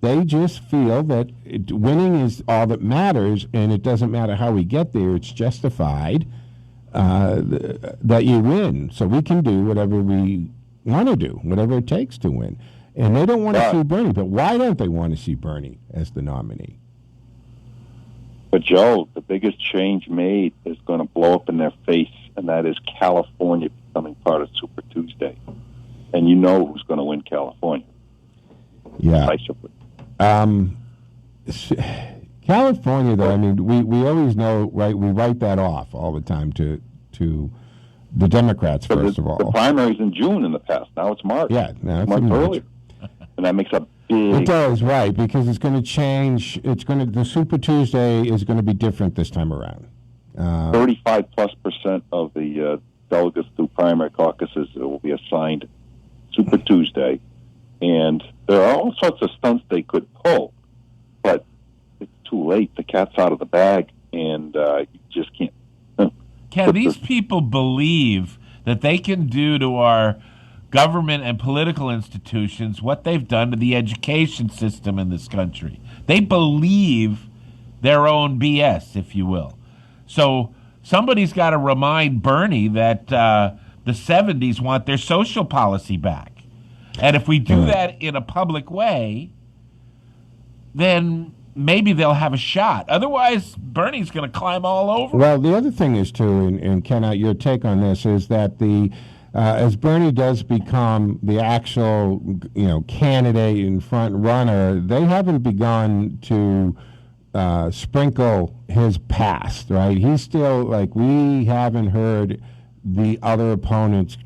They just feel that winning is all that matters, and it doesn't matter how we get there. It's justified that you win. So we can do whatever we want to do, whatever it takes to win. And they don't want to see Bernie. But why don't they want to see Bernie as the nominee? But, Joe, the biggest change made is going to blow up in their face, and that is California becoming part of Super Tuesday. And you know who's going to win California. Yeah. California, though, I mean, we always know, right, we write that off all the time to the Democrats, first of all. The primary's in June in the past. Now it's March. Yeah, now it's March in March. earlier. And that makes a big... It does, right, because it's going to change. The Super Tuesday is going to be different this time around. 35+% of the delegates through primary caucuses will be assigned Super Tuesday. And there are all sorts of stunts they could pull, but it's too late. The cat's out of the bag, and you just can't. Ken, these people believe that they can do to our government and political institutions what they've done to the education system in this country. They believe their own BS, if you will. So somebody's got to remind Bernie that the 70s want their social policy back. And if we do that in a public way, then maybe they'll have a shot. Otherwise, Bernie's going to climb all over. Well, the other thing is, too, and Ken, your take on this is that as Bernie does become the actual, candidate and front runner, they haven't begun to sprinkle his past, right? He's still, we haven't heard the other opponents,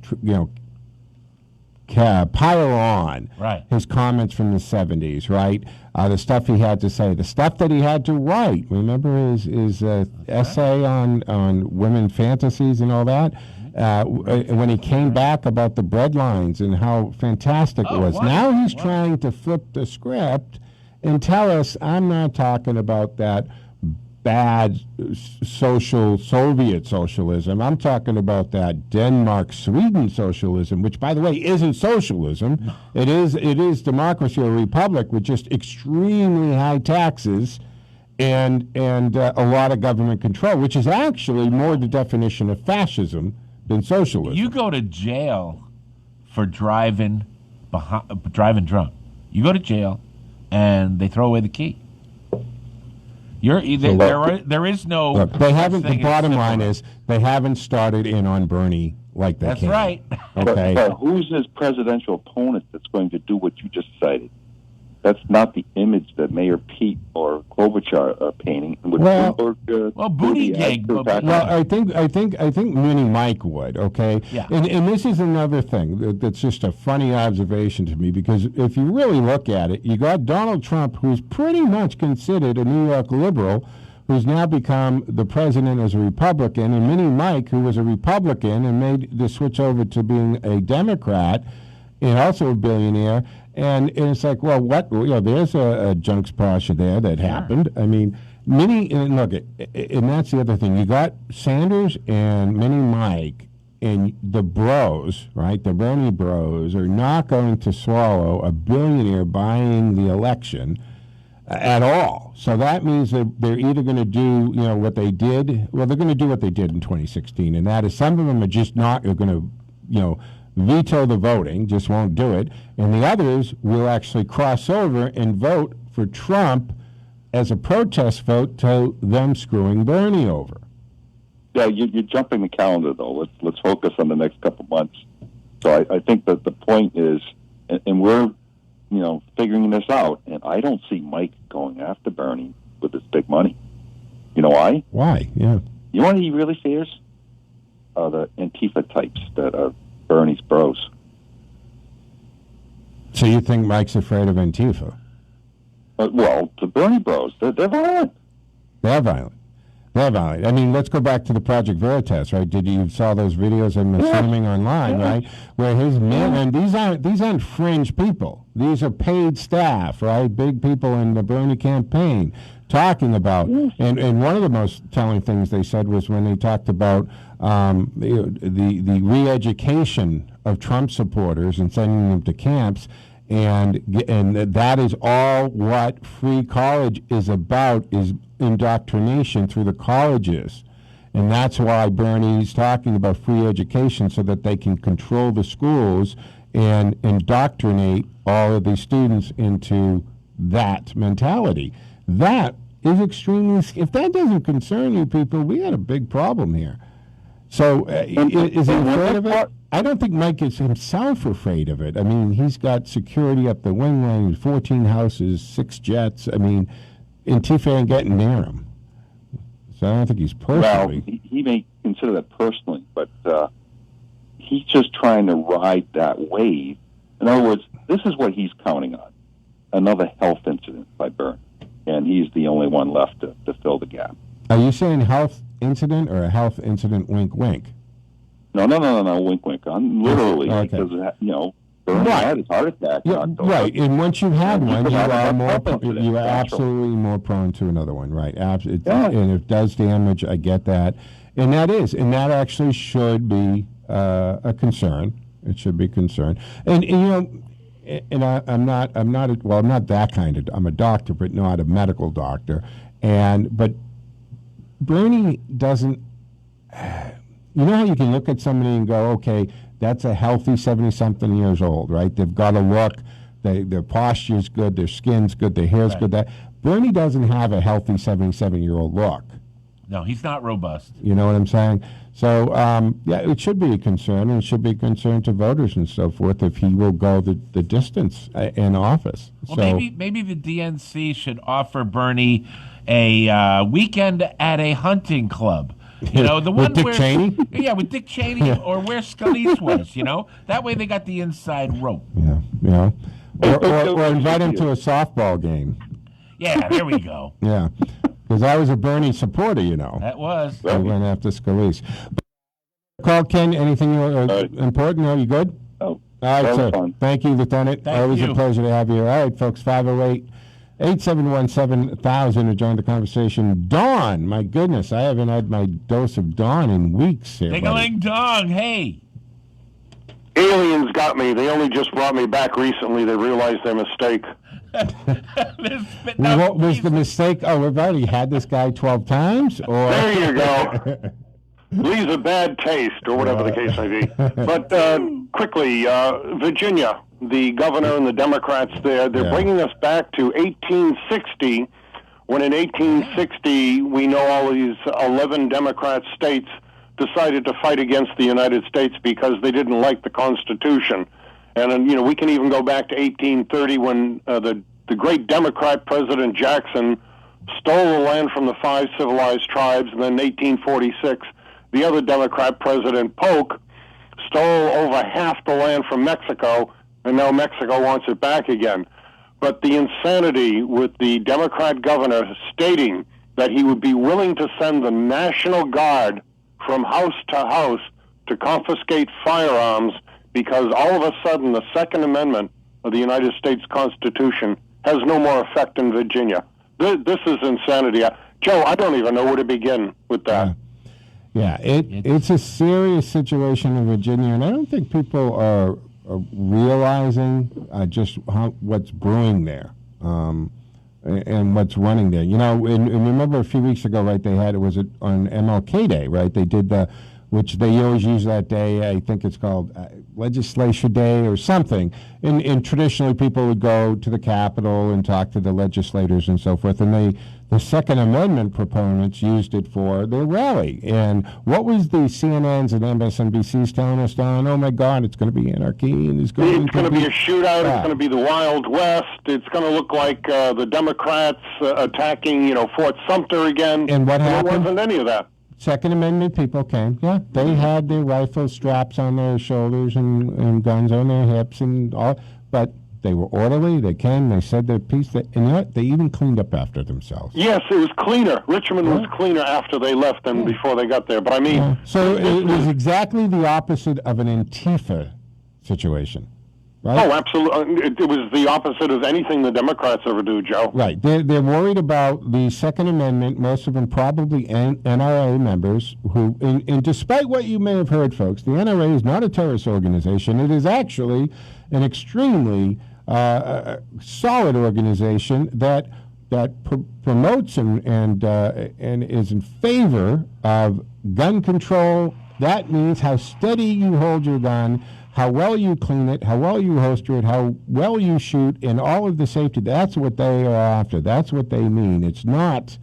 pile on his comments from the 70s, right? The stuff he had to say, the stuff that he had to write. Remember his essay on women fantasies and all that? When he came back about the breadlines and how fantastic it was. Now he's trying to flip the script and tell us, I'm not talking about that bad Soviet socialism. I'm talking about that Denmark-Sweden socialism, which, by the way, isn't socialism. No. It is democracy or republic with just extremely high taxes and a lot of government control, which is actually more the definition of fascism than socialism. You go to jail for driving drunk. You go to jail, and they throw away the key. There is no. Look, they haven't. The bottom line is they haven't started in on Bernie like they That's can. right. Okay. But who's his presidential opponent that's going to do what you just cited? That's not the image that Mayor Pete or Klobuchar are painting. With Bloomberg, Buttigieg. Well, I think Mini Mike would. Okay. Yeah. And this is another thing that's just a funny observation to me, because if you really look at it, you got Donald Trump, who's pretty much considered a New York liberal, who's now become the president as a Republican, and Mini Mike, who was a Republican and made the switch over to being a Democrat, and also a billionaire. And it's like, well, there's a Junks Pasha there that happened. I mean, and that's the other thing. You got Sanders and Mini Mike, and the bros, right? The Bernie bros are not going to swallow a billionaire buying the election at all. So that means that they're either going to do, what they did. Well, they're going to do what they did in 2016, and that is some of them are just not going to, veto the voting, just won't do it, and the others will actually cross over and vote for Trump as a protest vote to them screwing Bernie over. Yeah, you're jumping the calendar, though. Let's focus on the next couple months. So I think that the point is, and we're figuring this out, and I don't see Mike going after Bernie with this big money. You know why? Why? Yeah. You know what he really fears? The Antifa types that are Bernie's bros. So you think Mike's afraid of Antifa? Well, the Bernie bros, they're violent. They're violent. They're violent. I mean, let's go back to the Project Veritas, right? You saw those videos I'm assuming online, right? Where his men, and these aren't fringe people. These are paid staff, right? Big people in the Bernie campaign talking about, and one of the most telling things they said was when they talked about the re-education of Trump supporters and sending them to camps, and that is all what free college is about, is indoctrination through the colleges. And that's why Bernie's talking about free education, so that they can control the schools and indoctrinate all of these students into that mentality. That is extremely, if that doesn't concern you people, we got a big problem here. So is he afraid of it? I don't think Mike is himself afraid of it. I mean, he's got security up the wing lane, 14 houses, 6 jets. I mean, Antifa ain't getting near him. So I don't think he's personally. Well, he may consider that personally, but he's just trying to ride that wave. In other words, this is what he's counting on: another health incident by Bernie, and he's the only one left to fill the gap. Are you saying health incident or a health incident? Wink, wink. No, wink, wink. I'm literally, because Bernie had his heart attack. Yeah, right, and once you've had one, you are absolutely more prone to another one, right? And it does damage. I get that, and that actually should be a concern. It should be a concern, and I'm not that kind of. I'm a doctor, but not a medical doctor, but Bernie doesn't. You know how you can look at somebody and go, okay, that's a healthy 70-something years old, right? They've got a look, their posture's good, their skin's good, their hair's good. That Bernie doesn't have a healthy 77-year-old look. No, he's not robust. You know what I'm saying? So, it should be a concern, and it should be a concern to voters and so forth if he will go the distance in office. Well, maybe the DNC should offer Bernie a weekend at a hunting club. The one with Dick Cheney? Yeah, with Dick Cheney, or where Scalise was, That way they got the inside rope. Yeah. Or invite him to a softball game. Yeah, there we go. Yeah. Because I was a Bernie supporter, That was. I went after Scalise. Call Ken, anything important? Are you good? Oh. All right, sir. Thank you, Lieutenant. Always a pleasure to have you. All right, folks, 508-871-7000 to join the conversation. Dawn, my goodness, I haven't had my dose of Dawn in weeks here. Ding-a-ling dong, hey. Aliens got me. They only just brought me back recently. They realized their mistake. What was the mistake? Oh, we've already had this guy 12 times? Or there you go. Leaves a bad taste, or whatever the case may be. But quickly, Virginia, the governor and the Democrats there, they're bringing us back to 1860, when in 1860 we know all these 11 Democrat states decided to fight against the United States because they didn't like the Constitution. And, we can even go back to 1830 when the great Democrat President Jackson stole the land from the 5 civilized tribes, and then in 1846, the other Democrat President Polk stole over half the land from Mexico, and now Mexico wants it back again. But the insanity with the Democrat governor stating that he would be willing to send the National Guard from house to house to confiscate firearms because all of a sudden the Second Amendment of the United States Constitution has no more effect in Virginia. This is insanity. Joe, I don't even know where to begin with that. Yeah, it's a serious situation in Virginia, and I don't think people are realizing just what's brewing there and what's running there. And remember a few weeks ago, right, it was on MLK Day, right? They did which they always use that day. I think it's called Legislature Day or something. And traditionally people would go to the Capitol and talk to the legislators and so forth. And the Second Amendment proponents used it for their rally. And what was the CNNs and MSNBCs telling us, Don? Oh, my God, it's going to be anarchy. And it's going to be a shootout. It's going to be the Wild West. It's going to look like the Democrats attacking, Fort Sumter again. And what happened? There wasn't any of that. Second Amendment people came. Yeah, they had their rifle straps on their shoulders and guns on their hips and all, but they were orderly. They came. They said their piece. And you know what? They even cleaned up after themselves. Yes, it was cleaner. Richmond was cleaner after they left than before they got there. But I mean, so it was exactly the opposite of an Antifa situation. Right? Oh, absolutely. It was the opposite of anything the Democrats ever do, Joe. Right. They're worried about the Second Amendment, most of them probably NRA members, who, and despite what you may have heard, folks, the NRA is not a terrorist organization. It is actually an extremely solid organization that promotes and is in favor of gun control. That means how steady you hold your gun, how well you clean it, how well you holster it, how well you shoot, and all of the safety. That's what they are after. That's what they mean. It's not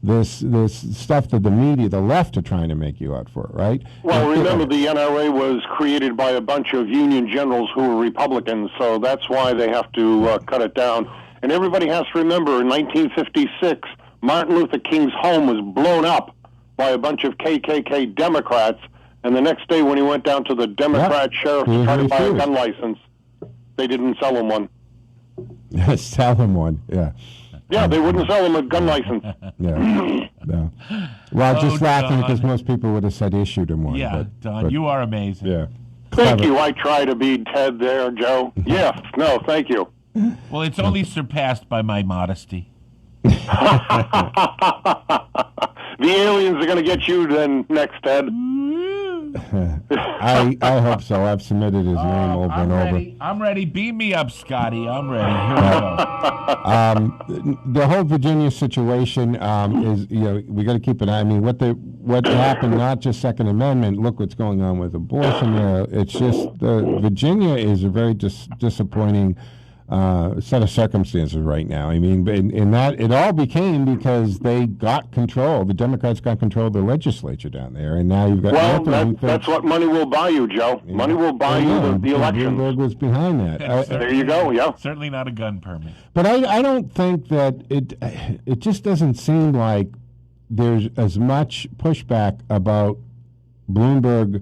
this stuff that the media, the left, are trying to make you out for, right? Well, remember, the NRA was created by a bunch of Union generals who were Republicans, so that's why they have to cut it down. And everybody has to remember, in 1956, Martin Luther King's home was blown up by a bunch of KKK Democrats. And the next day when he went down to the Democrat sheriff to try to buy a gun license, they didn't sell him one. Sell him one, yeah. Yeah, they wouldn't sell him a gun license. Yeah. No. Well, just laughing because most people would have said issued him one. Yeah, Don, you are amazing. Yeah. Thank you. I try to be Ted there, Joe. Yes. No, thank you. Well, it's only surpassed by my modesty. The aliens are going to get you then next, Ted. I hope so. I've submitted his name over and over. I'm ready. Beam me up, Scotty. I'm ready. Here we go. The whole Virginia situation is, we got to keep an eye. I mean, what happened? Not just Second Amendment. Look what's going on with abortion there. It's just Virginia is a very disappointing set of circumstances right now. I mean, in that it all became because they got control. The Democrats got control of the legislature down there, and now you've got. Well, that's what money will buy you, Joe. Yeah. Money will buy you the election. Bloomberg was behind that. There you go. Yeah. Certainly not a gun permit. But I don't think that it just doesn't seem like there's as much pushback about Bloomberg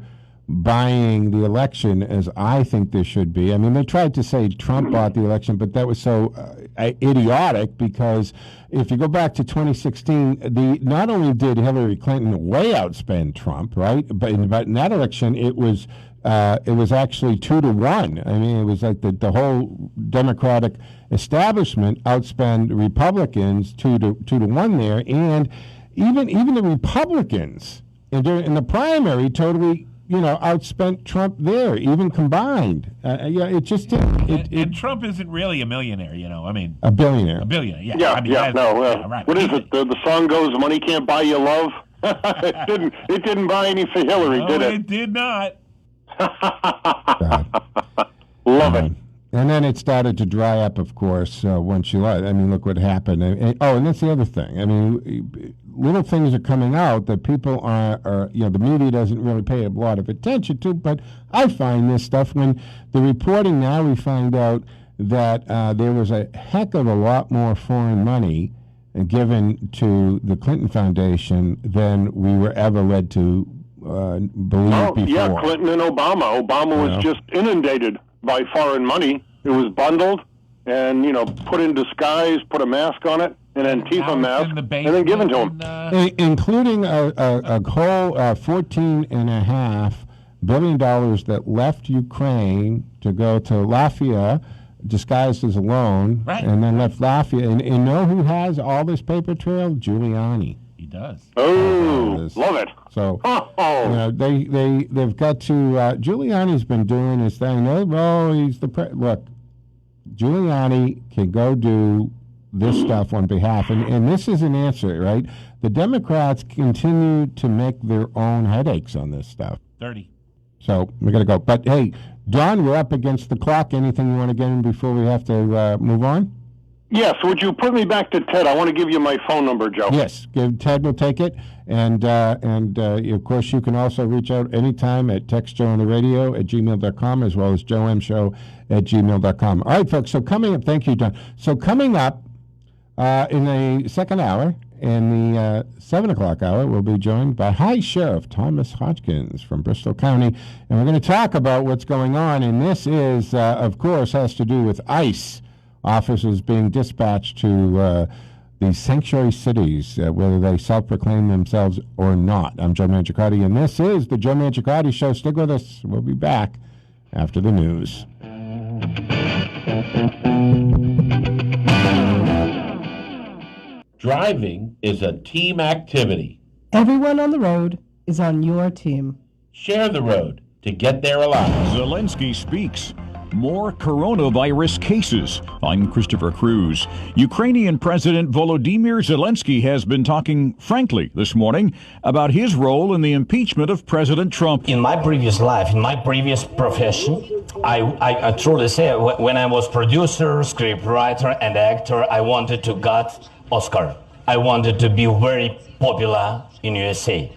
buying the election as I think there should be. I mean, they tried to say Trump bought the election, but that was so idiotic because if you go back to 2016, not only did Hillary Clinton way outspend Trump, right? But in that election, it was actually 2-1. I mean, it was like the whole Democratic establishment outspent Republicans 2-1 there, and even the Republicans in the primary totally outspent Trump there, even combined. It just didn't. And Trump isn't really a millionaire, I mean. A billionaire. A billionaire, yeah. Yeah, I mean, right. What is it? The song goes, "Money can't buy you love." It didn't buy any for Hillary, did it? It did not. Love it. And then it started to dry up, of course, once she left. I mean, look what happened. And that's the other thing. I mean, little things are coming out that people are the media doesn't really pay a lot of attention to, but I find this stuff when the reporting now, we find out that there was a heck of a lot more foreign money given to the Clinton Foundation than we were ever led to believe before. Yeah, Clinton and Obama. Obama was just inundated by foreign money. It was bundled and, put in disguise, put a mask on it, an Antifa mask, and then given to him. Including a whole $14.5 billion that left Ukraine to go to Latvia, disguised as a loan, and then left Latvia. And you know who has all this paper trail? Giuliani. He does. Oh, love it. So they've got to. Giuliani's been doing his thing. He's the look. Giuliani can go do this stuff on behalf, and this is an answer, right? The Democrats continue to make their own headaches on this stuff. 30. So we got to go. But hey, Don, we're up against the clock. Anything you want to get in before we have to move on? Yes. Would you put me back to Ted? I want to give you my phone number, Joe. Yes. Ted will take it. And of course, you can also reach out anytime at textjoeontheradio@gmail.com, as well as joemshow@gmail.com. All right, folks. So coming up, thank you, Don. So coming up in the second hour, in the 7 o'clock hour, we'll be joined by High Sheriff Thomas Hodgson from Bristol County. And we're going to talk about what's going on. And this is, of course, has to do with ICE officers being dispatched to these sanctuary cities, whether they self-proclaim themselves or not. I'm Joe Mangiacotti, and this is the Joe Mangiacotti Show. Stick with us. We'll be back after the news. Driving is a team activity. Everyone on the road is on your team. Share the road to get there alive. Zelensky speaks. More coronavirus cases. I'm Christopher Cruz. Ukrainian President Volodymyr Zelensky has been talking frankly this morning about his role in the impeachment of President Trump. In my previous life, in my previous profession, I truly say when I was producer, scriptwriter, and actor, I wanted to get Oscar. I wanted to be very popular in USA.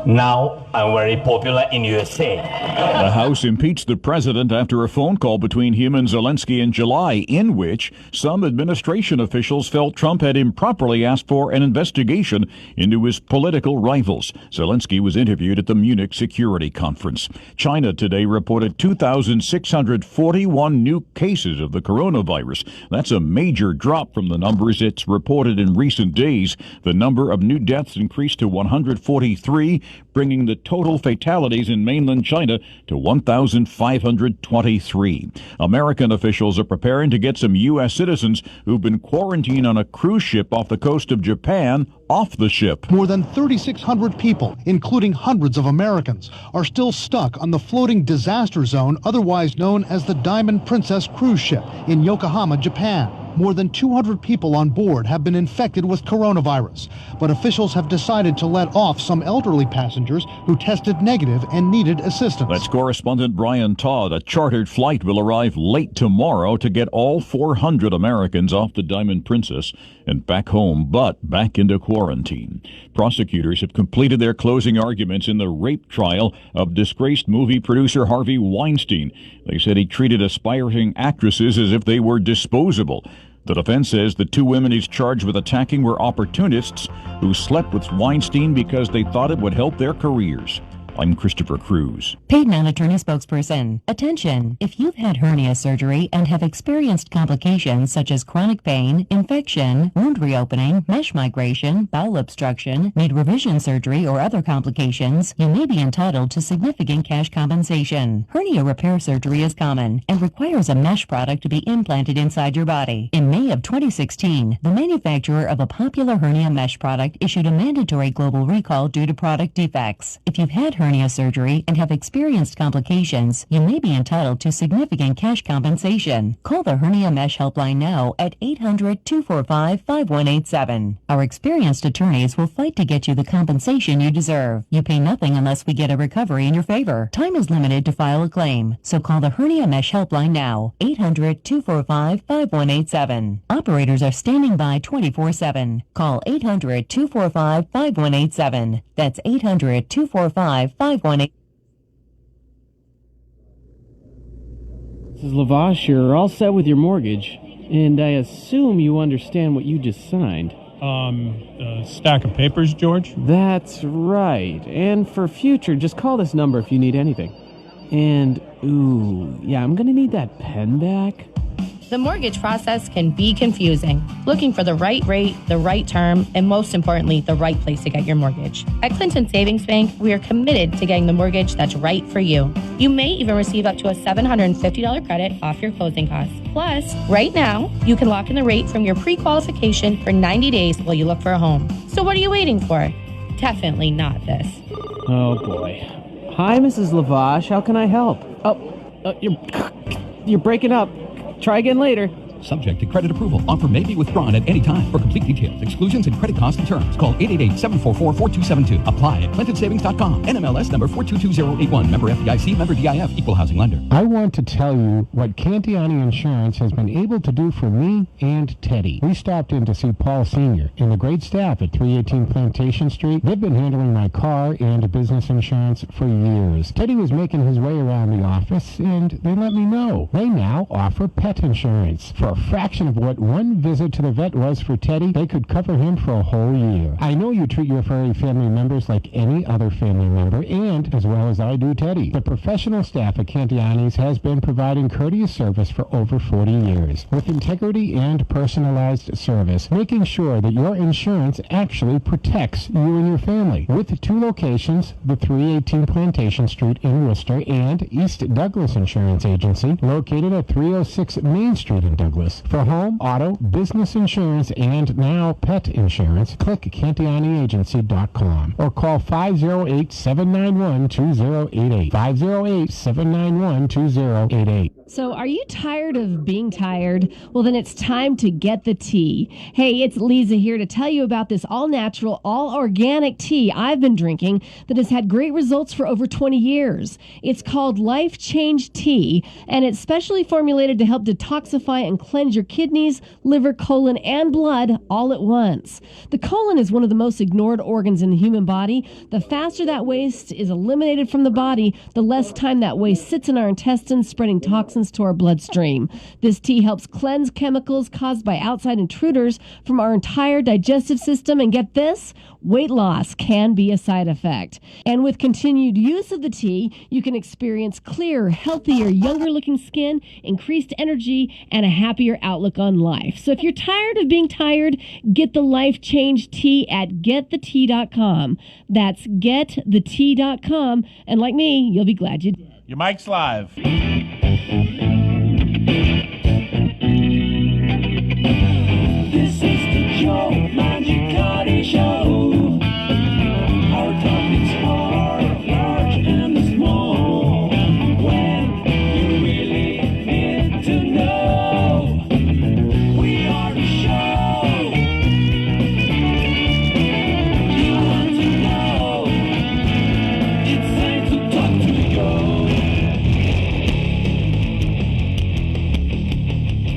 Now I'm very popular in USA. The House impeached the president after a phone call between him and Zelensky in July, in which some administration officials felt Trump had improperly asked for an investigation into his political rivals. Zelensky was interviewed at the Munich Security Conference. China today reported 2,641 new cases of the coronavirus. That's a major drop from the numbers it's reported in recent days. The number of new deaths increased to 143, bringing the total fatalities in mainland China to 1,523. American officials are preparing to get some U.S. citizens who've been quarantined on a cruise ship off the coast of Japan off the ship. More than 3,600 people, including hundreds of Americans, are still stuck on the floating disaster zone, otherwise known as the Diamond Princess cruise ship in Yokohama, Japan. More than 200 people on board have been infected with coronavirus, but officials have decided to let off some elderly passengers who tested negative and needed assistance. That's correspondent Brian Todd. A chartered flight will arrive late tomorrow to get all 400 Americans off the Diamond Princess and back home, but back into quarantine. Prosecutors have completed their closing arguments in the rape trial of disgraced movie producer Harvey Weinstein. They said he treated aspiring actresses as if they were disposable. The defense says the two women he's charged with attacking were opportunists who slept with Weinstein because they thought it would help their careers. I'm Christopher Cruz. Paid non-attorney spokesperson. Attention! If you've had hernia surgery and have experienced complications such as chronic pain, infection, wound reopening, mesh migration, bowel obstruction, need revision surgery, or other complications, you may be entitled to significant cash compensation. Hernia repair surgery is common and requires a mesh product to be implanted inside your body. In May of 2016, the manufacturer of a popular hernia mesh product issued a mandatory global recall due to product defects. If you've had hernia hernia surgery and have experienced complications, you may be entitled to significant cash compensation. Call the Hernia Mesh Helpline now at 800-245-5187. Our experienced attorneys will fight to get you the compensation you deserve. You pay nothing unless we get a recovery in your favor. Time is limited to file a claim, so call the Hernia Mesh Helpline now, 800-245-5187. Operators are standing by 24/7. Call 800-245-5187. That's 800-245-5187. This is Lavash. You're all set with your mortgage, and I assume you understand what you just signed. A stack of papers, George? That's right. And for future, just call this number if you need anything. And, ooh, yeah, I'm gonna need that pen back. The mortgage process can be confusing. Looking for the right rate, the right term, and most importantly, the right place to get your mortgage. At Clinton Savings Bank, we are committed to getting the mortgage that's right for you. You may even receive up to a $750 credit off your closing costs. Plus, right now, you can lock in the rate from your pre-qualification for 90 days while you look for a home. So what are you waiting for? Definitely not this. Oh, boy. Hi, Mrs. Lavash. How can I help? You're breaking up. Try again later. Subject to credit approval. Offer may be withdrawn at any time. For complete details, exclusions, and credit costs and terms, call 888-744-4272. Apply at ClintonSavings.com. NMLS number 422081. Member FDIC. Member DIF. Equal housing lender. I want to tell you what Cantiani Insurance has been able to do for me and Teddy. We stopped in to see Paul Sr. and the great staff at 318 Plantation Street. They've been handling my car and business insurance for years. Teddy was making his way around the office, and they let me know. They now offer pet insurance. For a fraction of what one visit to the vet was for Teddy, they could cover him for a whole year. I know you treat your furry family members like any other family member, and as well as I do Teddy. The professional staff at Cantiani's has been providing courteous service for over 40 years, with integrity and personalized service, making sure that your insurance actually protects you and your family. With 2 locations, the 318 Plantation Street in Worcester and East Douglas Insurance Agency, located at 306 Main Street in Douglas. For home, auto, business insurance, and now pet insurance, click CantianiAgency.com or call 508-791-2088. 508-791-2088. So are you tired of being tired? Well, then it's time to get the tea. Hey, it's Lisa here to tell you about this all-natural, all-organic tea I've been drinking that has had great results for over 20 years. It's called Life Change Tea, and it's specially formulated to help detoxify and cleanse your kidneys, liver, colon, and blood all at once. The colon is one of the most ignored organs in the human body. The faster that waste is eliminated from the body, the less time that waste sits in our intestines, spreading toxins to our bloodstream. This tea helps cleanse chemicals caused by outside intruders from our entire digestive system, and get this, weight loss can be a side effect. And with continued use of the tea, you can experience clearer, healthier, younger looking skin, increased energy, and a happier outlook on life. So if you're tired of being tired, get the Life Change Tea at getthetea.com. That's getthetea.com, and like me, you'll be glad you did. Your mic's live. This is the Joe Mangiacotti Show. Our topics are large and small. When you really need to know, we are the show. You want to know, it's time to talk to you.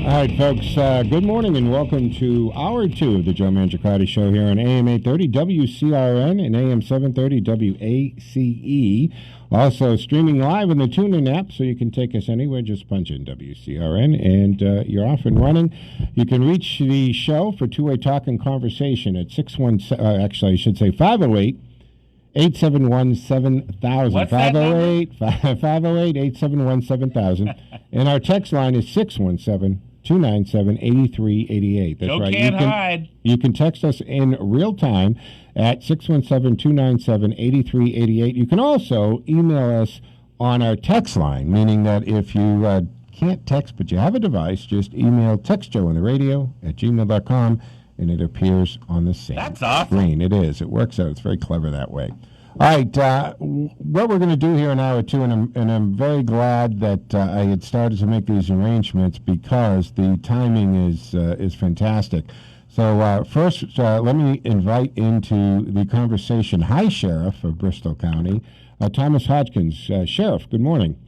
All right, folks, good morning and welcome to Hour 2 of the Joe Mangiacotti Show here on AM 830 WCRN and AM 730 WACE. Also streaming live on the TuneIn app, so you can take us anywhere. Just punch in WCRN and you're off and running. You can reach the show for two-way talk and conversation at 508 871-7000. What's that number? 508-871-7000. And our text line is 617-297-8388. That's right. Can't hide. You can text us in real time at 617-297-8388. You can also email us on our text line, meaning that if you can't text but you have a device, just email textjoeontheradio@gmail.com, and it appears on the same That's awesome. screen. It is. It works out. It's very clever that way. All right, what we're going to do here in hour two, and I'm very glad that I had started to make these arrangements because the timing is fantastic. So first, let me invite into the conversation, hi, Sheriff of Bristol County, Thomas Hodgson. Sheriff, good morning.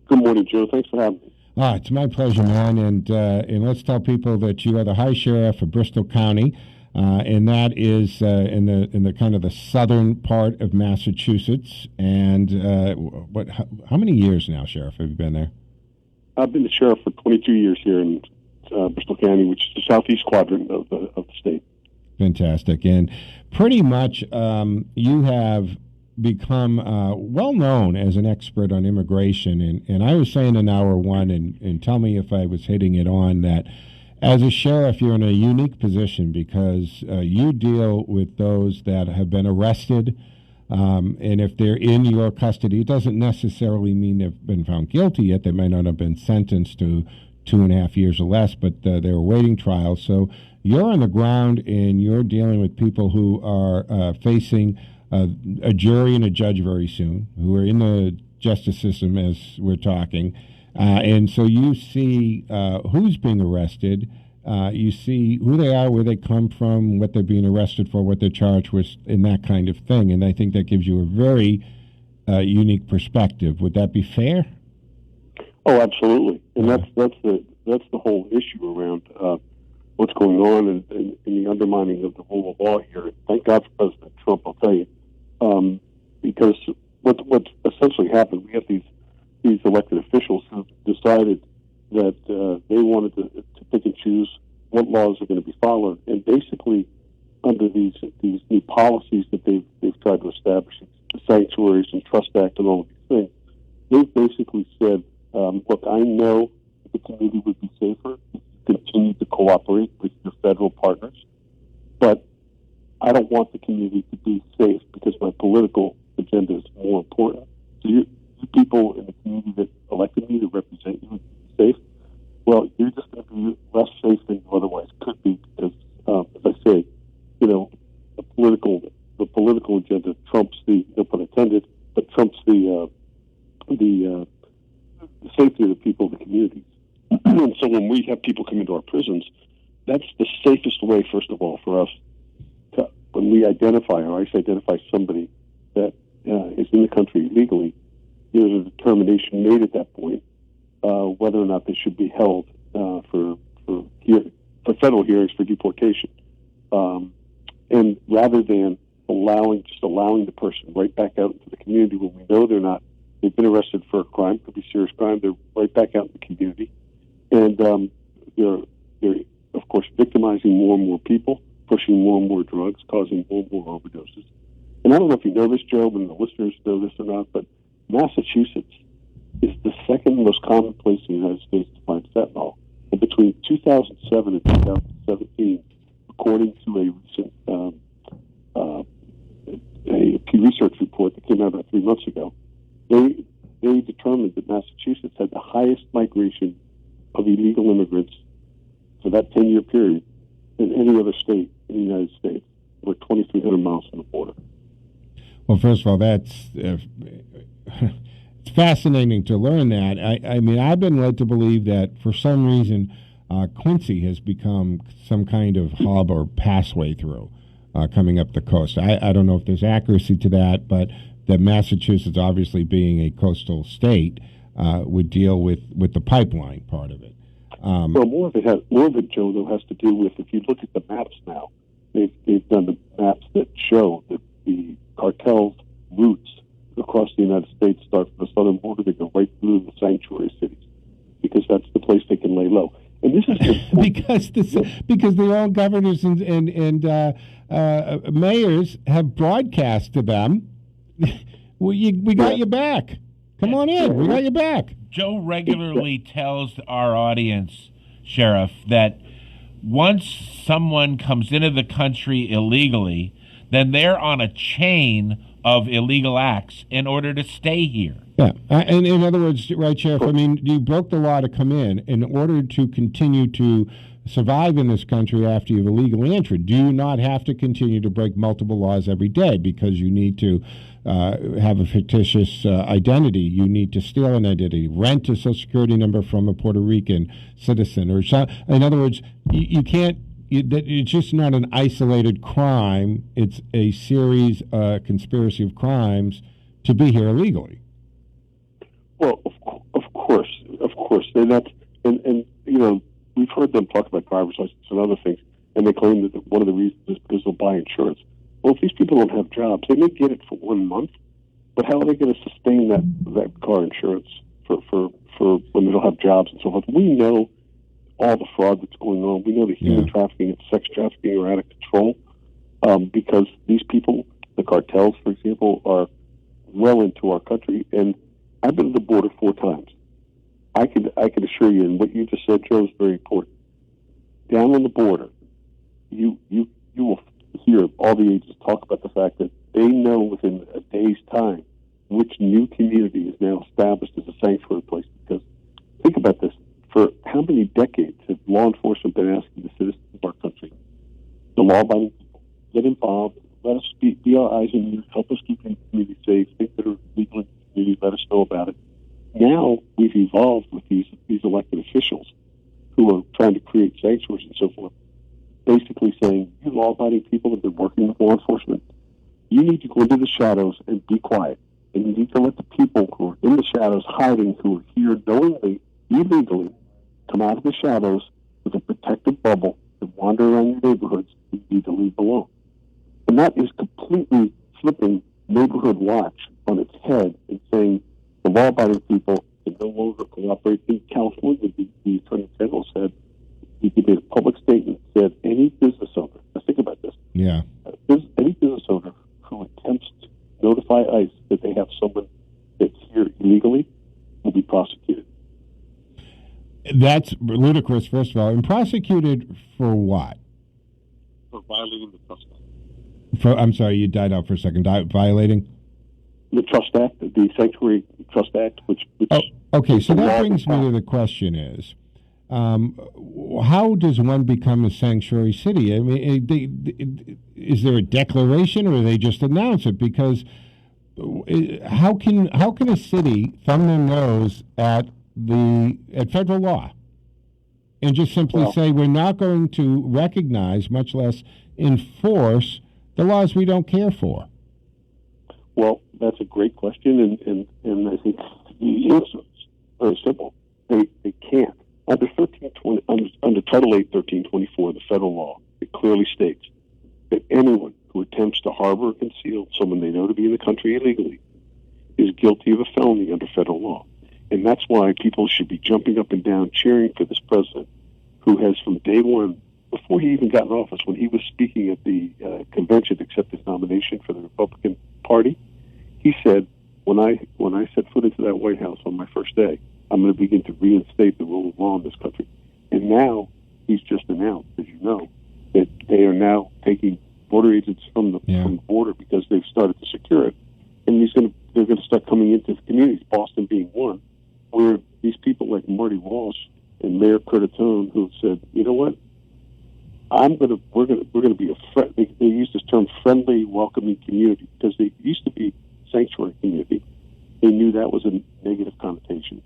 Good morning, Joe. Thanks for having me. It's my pleasure, man. And let's tell people that you are the High Sheriff of Bristol County, and that is in the kind of the southern part of Massachusetts. And how many years now, Sheriff, have you been there? I've been the sheriff for 22 years here in Bristol County, which is the southeast quadrant of the state. Fantastic. And pretty much you have become well known as an expert on immigration. And I was saying in hour one, and tell me if I was hitting it on, that as a sheriff, you're in a unique position because you deal with those that have been arrested. And if they're in your custody, it doesn't necessarily mean they've been found guilty yet. They might not have been sentenced to 2.5 years or less, but they're awaiting trial. So you're on the ground and you're dealing with people who are facing a jury and a judge very soon, who are in the justice system as we're talking. And so you see who's being arrested. You see who they are, where they come from, what they're being arrested for, what they're charged with, and that kind of thing. And I think that gives you a very unique perspective. Would that be fair? Oh, absolutely. And that's the whole issue around what's going on and the undermining of the rule of law here. Thank God for President Trump, I'll tell you, because what essentially happened, we have these elected officials who decided that they wanted to pick and choose what laws are going to be followed, and basically under these new policies that they've tried to establish, the Sanctuaries and Trust Act and all of these things, they've basically said, look, I know the community would be safer if you continue to cooperate with your federal partners, but I don't want the community to be safe because my political agenda is more important. So you people in the community that elected me to represent you be safe, well, you're just going to be less safe than you otherwise could be because, as I say, the political agenda trumps the, no pun intended, but trumps the safety of the people of the communities. And so when we have people come into our prisons, that's the safest way, first of all, for us to, when we identify, or I identify somebody that is in the country illegally, there's a determination made at that point whether or not they should be held for federal hearings for deportation. And rather than allowing the person right back out into the community when we know they've been arrested for a crime, could be serious crime, they're right back out in the community. And they're, of course, victimizing more and more people, pushing more and more drugs, causing more and more overdoses. And I don't know if you know this, Joe, and the listeners know this or not, but Massachusetts is the second most common place in the United States to find fentanyl. And between 2007 and 2017, according to a recent a Pew Research report that came out about 3 months ago, they determined that Massachusetts had the highest migration of illegal immigrants for that 10-year period than any other state in the United States. We're 2,300 miles from the border. Well, first of all, that's it's fascinating to learn that. I mean, I've been led to believe that for some reason Quincy has become some kind of hub or passway through coming up the coast. I don't know if there's accuracy to that, but that Massachusetts, obviously being a coastal state, would deal with the pipeline part of it. Well, more of it, Joe, though, has to do with, if you look at the maps now, they've done the maps that show that the cartel's routes across the United States start from the southern border. They go right through the sanctuary cities because that's the place they can lay low. And this is because their own governors and mayors have broadcast to them, we got your back. Come on in. We got your back. Joe regularly tells our audience, Sheriff, that once someone comes into the country illegally, then they're on a chain of illegal acts in order to stay here. Yeah, and in other words, right, Sheriff, I mean, you broke the law to come in order to continue to survive in this country after you've illegally entered? Do you not have to continue to break multiple laws every day because you need to have a fictitious identity? You need to steal an identity, rent a Social Security number from a Puerto Rican citizen, or in other words, you can't. It's just not an isolated crime. It's a series, conspiracy of crimes to be here illegally. Well, of course, and you know, we've heard them talk about driver's license and other things, and they claim that one of the reasons is because they'll buy insurance. Well, if these people don't have jobs, they may get it for 1 month, but how are they going to sustain that car insurance for when they don't have jobs and so forth? We know all the fraud that's going on. We know the human trafficking and sex trafficking are out of control because these people, the cartels, for example, are well into our country. And I've been to the border 4 times. I can assure you, and what you just said, Joe, is very important. Down on the border, you will hear all the agents talk about the fact that they know within a day's time which new community is now established as a sanctuary place. Because think about this: for how many decades have law enforcement been asking the citizens of our country, the law-abiding people, get involved, let us be our eyes and ears, help us keep the community safe, things that are legal in the community, let us know about it. Now we've evolved with these elected officials who are trying to create sanctuaries and so forth, basically saying, you law-abiding people that have been working with law enforcement, you need to go into the shadows and be quiet. And you need to let the people who are in the shadows hiding, who are here knowingly, illegally, come out of the shadows with a protected bubble and wander around your neighborhoods. You need to leave alone. And that is completely flipping neighborhood watch on its head and saying the law-abiding people can no longer cooperate. In California, the Attorney General said, he made a public statement, said any business owner, now think about this, any business owner who attempts to notify ICE that they have someone that's here illegally will be prosecuted. That's ludicrous, first of all. And prosecuted for what? For violating the Trust Act. I'm sorry, you died out for a second. Violating? The Trust Act, the Sanctuary Trust Act, which okay, so that brings me to the question is, how does one become a sanctuary city? I mean, is there a declaration, or do they just announce it? Because how can a city thumb their nose at federal law and just simply say we're not going to recognize, much less enforce, the laws we don't care for? Well, that's a great question, and I think the answer is very simple. They can't. Under Title 8, 1324 of the federal law, it clearly states that anyone who attempts to harbor or conceal someone they know to be in the country illegally is guilty of a felony under federal law. And that's why people should be jumping up and down cheering for this president, who has from day one, before he even got in office, when he was speaking at the convention to accept his nomination for the Republican Party, he said, when I set foot into that White House on my first day, I'm going to begin to reinstate the rule of law in this country. And now he's just announced, as you know, that they are now taking border agents from the border because they've started to secure it. And they're going to start coming into the communities, Boston being one, where these people like Marty Walsh and Mayor Curtatone, who said, you know what, we're going to be they use this term friendly, welcoming community, because they used to be sanctuary community. They knew that was a negative connotation.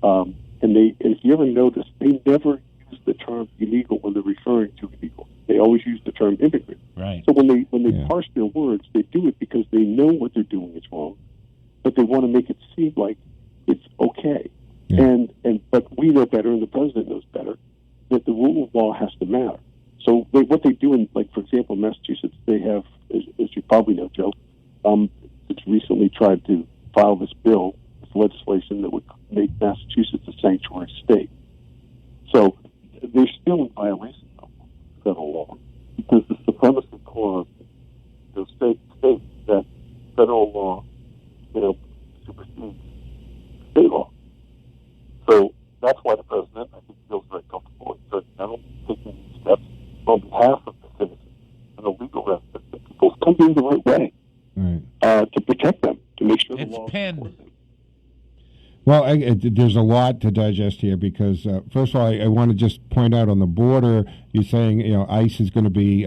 And if you ever notice, they never use the term illegal when they're referring to illegal. They always use the term immigrant. Right. So when they parse their words, they do it because they know what they're doing is wrong, but they want to make it seem like it's okay. Yeah. But we know better, and the president knows better, that the rule of law has to matter. So what they do in, like, for example, Massachusetts, they have, as you probably know, Joe, it's recently tried to file this bill, this legislation that would make Massachusetts a sanctuary state. So they're still in violation of federal law, because the supremacy clause states that federal law, supersedes state law. So that's why the president, I think, feels very comfortable in taking these steps on behalf of the citizens and the legal residents, that people come in the right way to protect them, to make sure the law is enforced. Well, there's a lot to digest here because, first of all, I want to just point out on the border, you're saying, ICE is going to be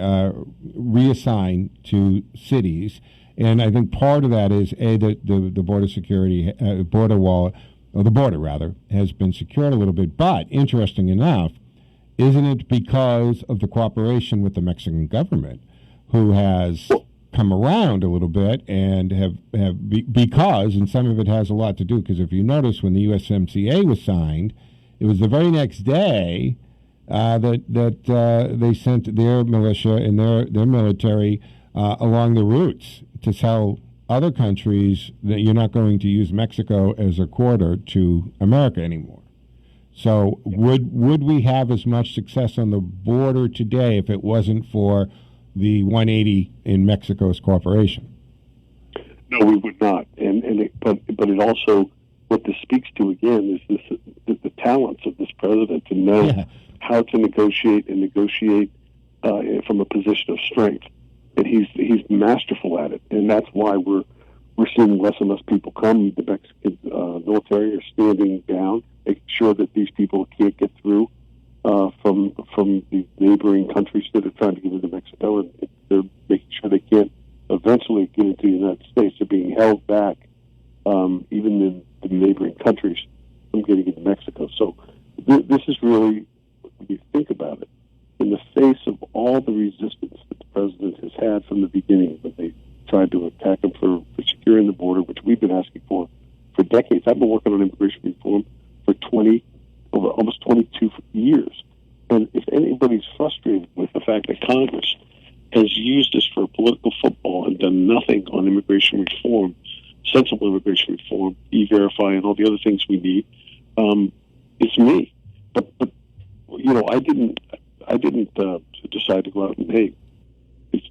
reassigned to cities. And I think part of that is, the border security, border wall, or the border, rather, has been secured a little bit. But, interesting enough, isn't it because of the cooperation with the Mexican government, who has come around a little bit and because, and some of it has a lot to do, because if you notice when the USMCA was signed, it was the very next day that they sent their militia and their military along the routes to tell other countries that you're not going to use Mexico as a corridor to America anymore. So would we have as much success on the border today if it wasn't for the 180 in Mexico's cooperation? No, we would not. But it also, what this speaks to again is the talents of this president to know how to negotiate from a position of strength, and he's masterful at it, and that's why we're seeing less and less people come. The Mexican military are standing down, making sure that these people can't get through from the neighboring countries that are trying to get into Mexico, and they're making sure they can't eventually get into the United States. They're being held back, even in the neighboring countries, from getting into Mexico. So this is really, when you think about it, in the face of all the resistance that the president has had from the beginning, when they tried to attack him for securing the border, which we've been asking for decades. I've been working on immigration reform for almost 22 years. And if anybody's frustrated with the fact that Congress has used this for political football and done nothing on immigration reform, sensible immigration reform, E-Verify, and all the other things we need, it's me. But I didn't decide to go out and, hey,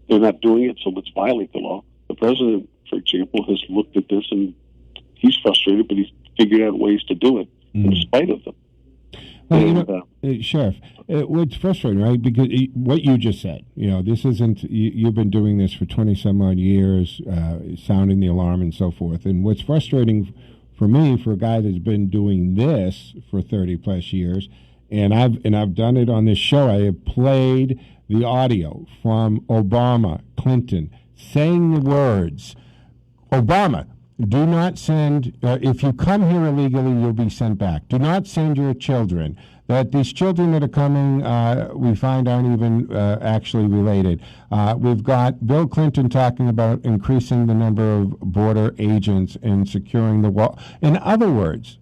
they're not doing it, so let's violate the law. The president, for example, has looked at this and he's frustrated, but he's figured out ways to do it in spite of them. Well, Sheriff, what's frustrating, right? Because what you just said, this isn't, you've been doing this for 20-some-odd years, sounding the alarm and so forth. And what's frustrating for me, for a guy that's been doing this for 30-plus years, and I've done it on this show, I have played the audio from Obama, Clinton, saying the words, Obama, do not send, if you come here illegally, you'll be sent back. Do not send your children. That these children that are coming, we find aren't even actually related. We've got Bill Clinton talking about increasing the number of border agents and securing the wall. In other words,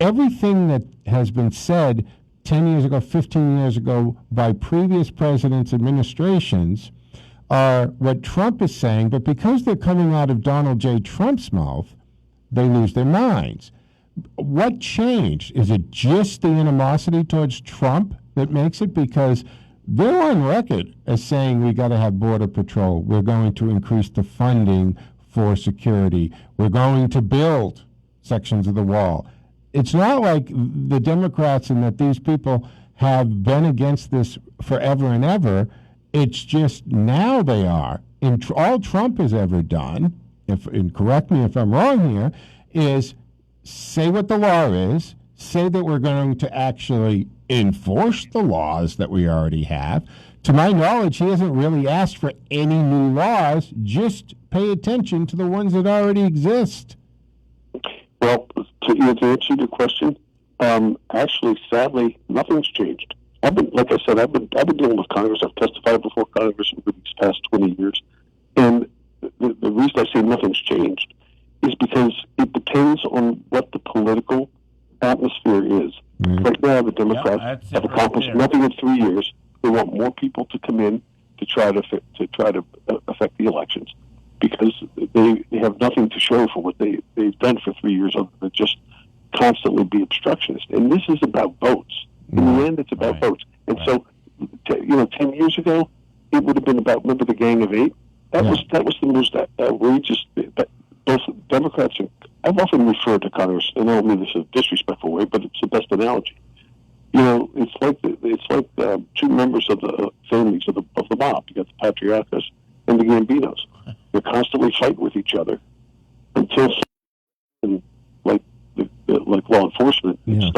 everything that has been said 10 years ago, 15 years ago by previous presidents' administrations are what Trump is saying, but because they're coming out of Donald J. Trump's mouth, they lose their minds. What changed? Is it just the animosity towards Trump that makes it? Because they're on record as saying we got to have Border Patrol. We're going to increase the funding for security. We're going to build sections of the wall. It's not like the Democrats and that these people have been against this forever and ever. It's just now they are. And all Trump has ever done, and correct me if I'm wrong here, is say what the law is, say that we're going to actually enforce the laws that we already have. To my knowledge, he hasn't really asked for any new laws, just pay attention to the ones that already exist. Well, to answer your question, actually, sadly, nothing's changed. Like I said, I've been dealing with Congress. I've testified before Congress over these past 20 years, and the reason I say nothing's changed is because it depends on what the political atmosphere is. Right now, the Democrats have accomplished nothing in 3 years. They want more people to come in to try to affect the elections because they have nothing to show for what they've done for 3 years other than just constantly be obstructionist. And this is about votes. In the end, it's about votes. And so, 10 years ago, it would have been about, remember the Gang of Eight? That was the most outrageous. Both Democrats and I've often referred to Congress, and I don't mean this in a disrespectful way, but it's the best analogy. It's like two members of the families of the mob. You got the Patriarchas and the Gambinos. They're constantly fighting with each other until, like like law enforcement, then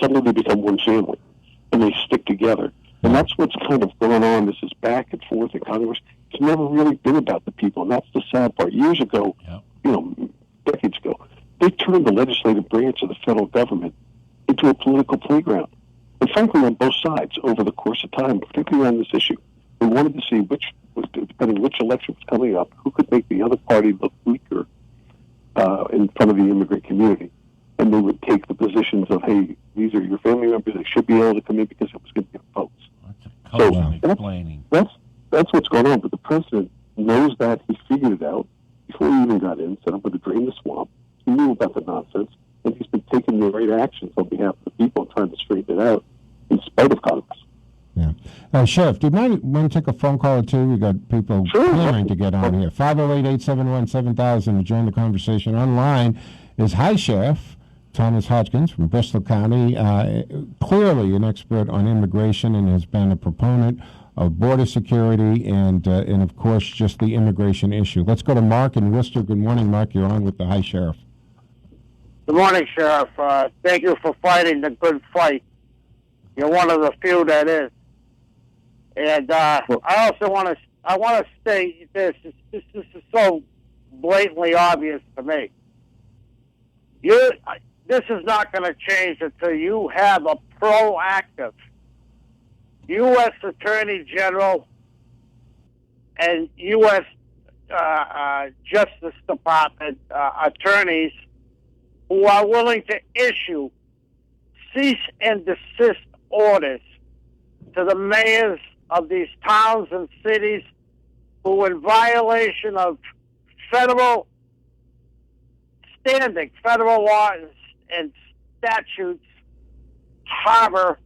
suddenly they become one family, and they stick together. And that's what's kind of going on. This is back and forth in Congress. It's never really been about the people, and that's the sad part. Years ago, decades ago, they turned the legislative branch of the federal government into a political playground. And frankly, on both sides, over the course of time, particularly on this issue, they wanted to see depending which election was coming up, who could make the other party look weaker in front of the immigrant community. And they would take the positions of, hey, these are your family members, they should be able to come in because it was going to get votes. That's what's going on. But the president knows that. He figured it out before he even got in, said, I'm going to drain the swamp. He knew about the nonsense, and he's been taking the right actions on behalf of the people and trying to straighten it out in spite of Congress. Yeah. Sheriff, do you want to take a phone call or two? We got people clamoring to get on here. 508-871-7000 to join the conversation. Online is Hi Sheriff Thomas Hodgson from Bristol County, clearly an expert on immigration and has been a proponent of border security and of course just the immigration issue. Let's go to Mark in Worcester. Good morning, Mark. You're on with the Hi Sheriff. Good morning, Sheriff. Thank you for fighting the good fight. You're one of the few that is. And I also want to state this. This is so blatantly obvious to me. This is not going to change until you have a proactive U.S. Attorney General and U.S. Justice Department attorneys who are willing to issue cease and desist orders to the mayors of these towns and cities who, in violation of federal laws and statutes, harbor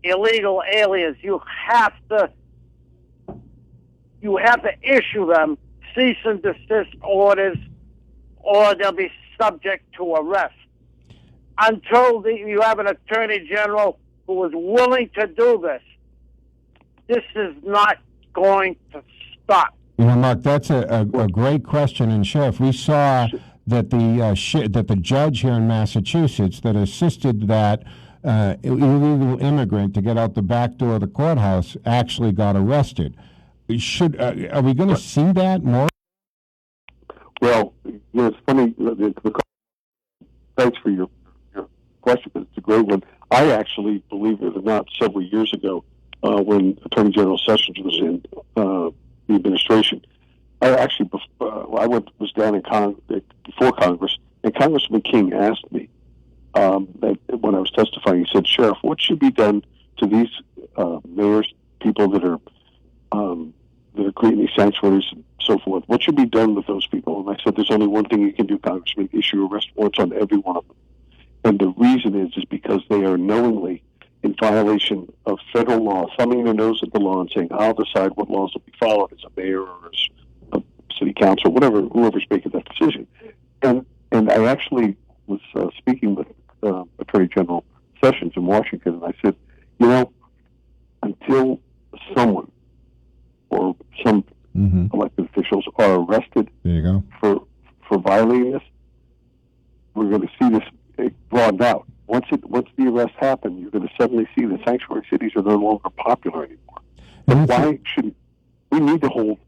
illegal aliens. You have to issue them cease and desist orders, or they'll be subject to arrest. Until you have an Attorney General who is willing to do this, this is not going to stop. Mark, that's a great question. And Sheriff, we saw that the judge here in Massachusetts that assisted that illegal immigrant to get out the back door of the courthouse actually got arrested. Are we going to see that more? Well, it's funny. Thanks for your question, because it's a great one. I actually, believe it or not, several years ago, when Attorney General Sessions was in the administration, I was down in before Congress, and Congressman King asked me that when I was testifying, he said, Sheriff, what should be done to these mayors, people that are creating these sanctuaries and so forth? What should be done with those people? And I said, there's only one thing you can do, Congressman, issue arrest warrants on every one of them. And the reason is because they are knowingly in violation of federal law, thumbing their nose at the law and saying, I'll decide what laws will be followed as a mayor or as a city council, whoever's making that decision. And I actually was speaking with Attorney General Sessions in Washington, and I said, until someone or some elected officials are arrested for violating this, we're going to see this broadened out. Once the arrests happen, you're going to suddenly see the sanctuary cities are no longer popular anymore. But why shouldn't we need to hold,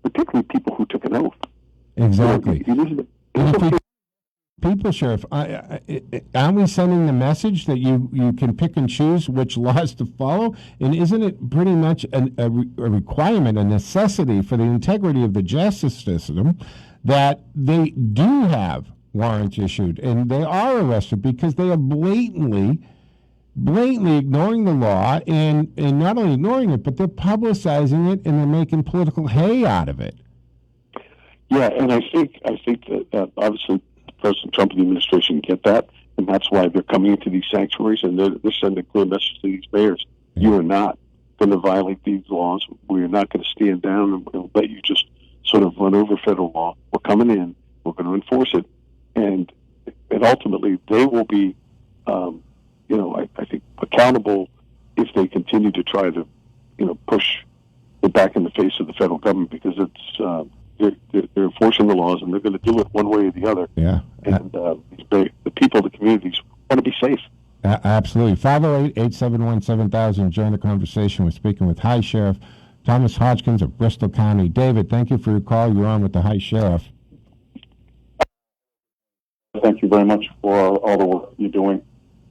particularly people who took an oath? Exactly. People, Sheriff, aren't we sending the message that you can pick and choose which laws to follow? And isn't it pretty much a requirement, a necessity for the integrity of the justice system that they do have warrants issued and they are arrested because they are blatantly ignoring the law and not only ignoring it, but they're publicizing it and they're making political hay out of it? Yeah, and I think that obviously President Trump and the administration get that, and that's why they're coming into these sanctuaries and they're sending a clear message to these mayors. You are not going to violate these laws. We are not going to stand down and we'll let you just sort of run over federal law. We're coming in. We're going to enforce it. And ultimately, they will be, I think, accountable if they continue to try to, push it back in the face of the federal government, because it's they're enforcing the laws, and they're going to do it one way or the other. Yeah. And the people, the communities want to be safe. Absolutely. 508-871-7000. Join the conversation. We're speaking with High Sheriff Thomas Hodgkins of Bristol County. David, thank you for your call. You're on with the High Sheriff. Thank you very much for all the work you're doing.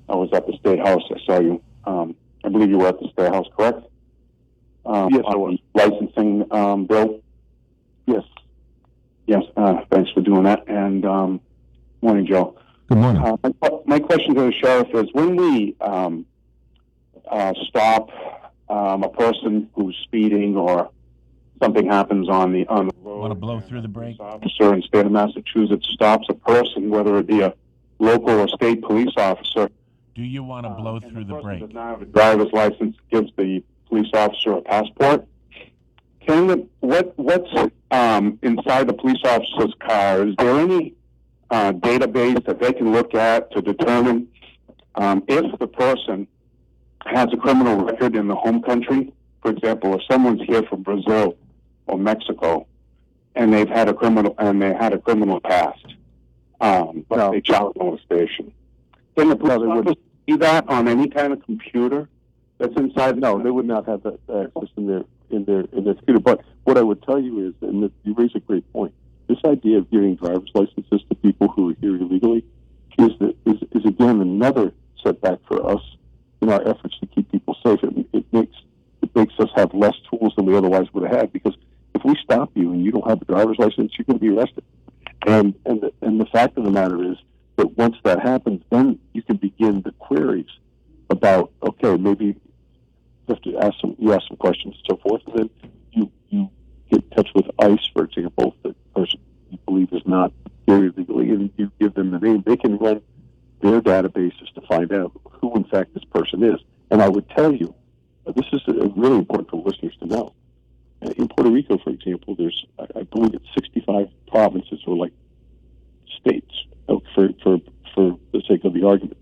I was at the State House. I saw you. I believe you were at the State House, correct? Yes, I was. Licensing bill? Yes. Yes, thanks for doing that. And morning, Joe. Good morning. My question to the sheriff is, when we stop a person who's speeding or something happens on the road, Want to blow through the brake? officer in the state of Massachusetts stops a person, whether it be a local or state police officer, Do you want to blow through the brake? does not have a driver's license, gives the police officer a passport. What's inside the police officer's car? Is there any database that they can look at to determine if the person has a criminal record in the home country? For example, if someone's here from Brazil or Mexico and they had a criminal past, but they child molestation, can the police officer see that on any kind of computer that's inside? No, they would not have that access in their computer. But what I would tell you is, and you raise a great point, this idea of giving driver's licenses to people who are here illegally is again another setback for us in our efforts to keep people safe. It makes us have less tools than we otherwise would have had, because if we stop you and you don't have a driver's license, you're going to be arrested. And the fact of the matter is that once that happens, then you can begin the queries about, okay, maybe you have to ask some questions and so forth, and then you get in touch with ICE, for example, the person you believe is not here illegally, and you give them the name. They can run their databases to find out who, in fact, this person is. And I would tell you, this is really important for listeners to know. In Puerto Rico, for example, there's, I believe it's 65 provinces, or like states, for the sake of the argument.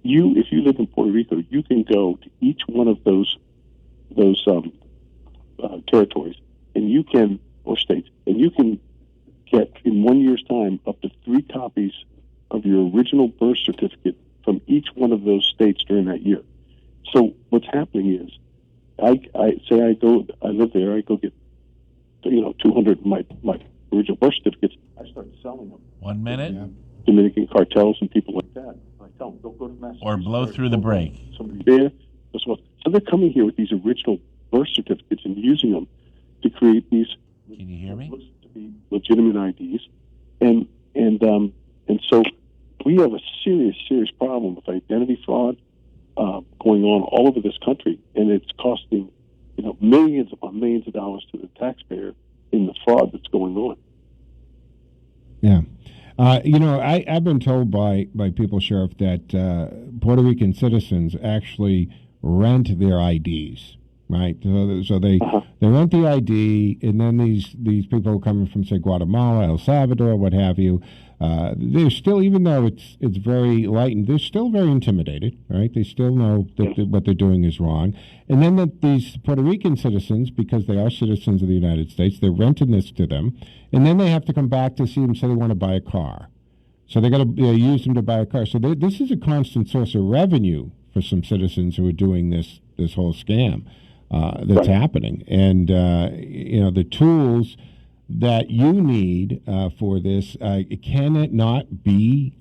If you live in Puerto Rico, you can go to each one of those territories, and you can, or states, and you can get in 1 year's time up to 3 copies of your original birth certificate from each one of those states during that year. So what's happening is, I live there, I go get 200 of my original birth certificates. I start selling them. 1 minute. Dominican cartels and people like that. I tell them, don't go to Massachusetts. Or blow through the brake. Somebody there. So they're coming here with these original birth certificates and using them to create these. Can you hear me? To be legitimate IDs, and so we have a serious problem with identity fraud going on all over this country, and it's costing millions upon millions of dollars to the taxpayer in the fraud that's going on. Yeah. I've been told by people, Sheriff, that Puerto Rican citizens actually rent their IDs, right? So they rent the ID, and then these people coming from, say, Guatemala, El Salvador, what have you, they're still, even though it's very lightened, they're still very intimidated, right? They still know that what they're doing is wrong. And then these Puerto Rican citizens, because they are citizens of the United States, they're renting this to them, and then they have to come back to see them, say they want to buy a car. So they got to use them to buy a car. So this is a constant source of revenue for some citizens who are doing this whole scam that's happening. And the tools that you need for this, can it not be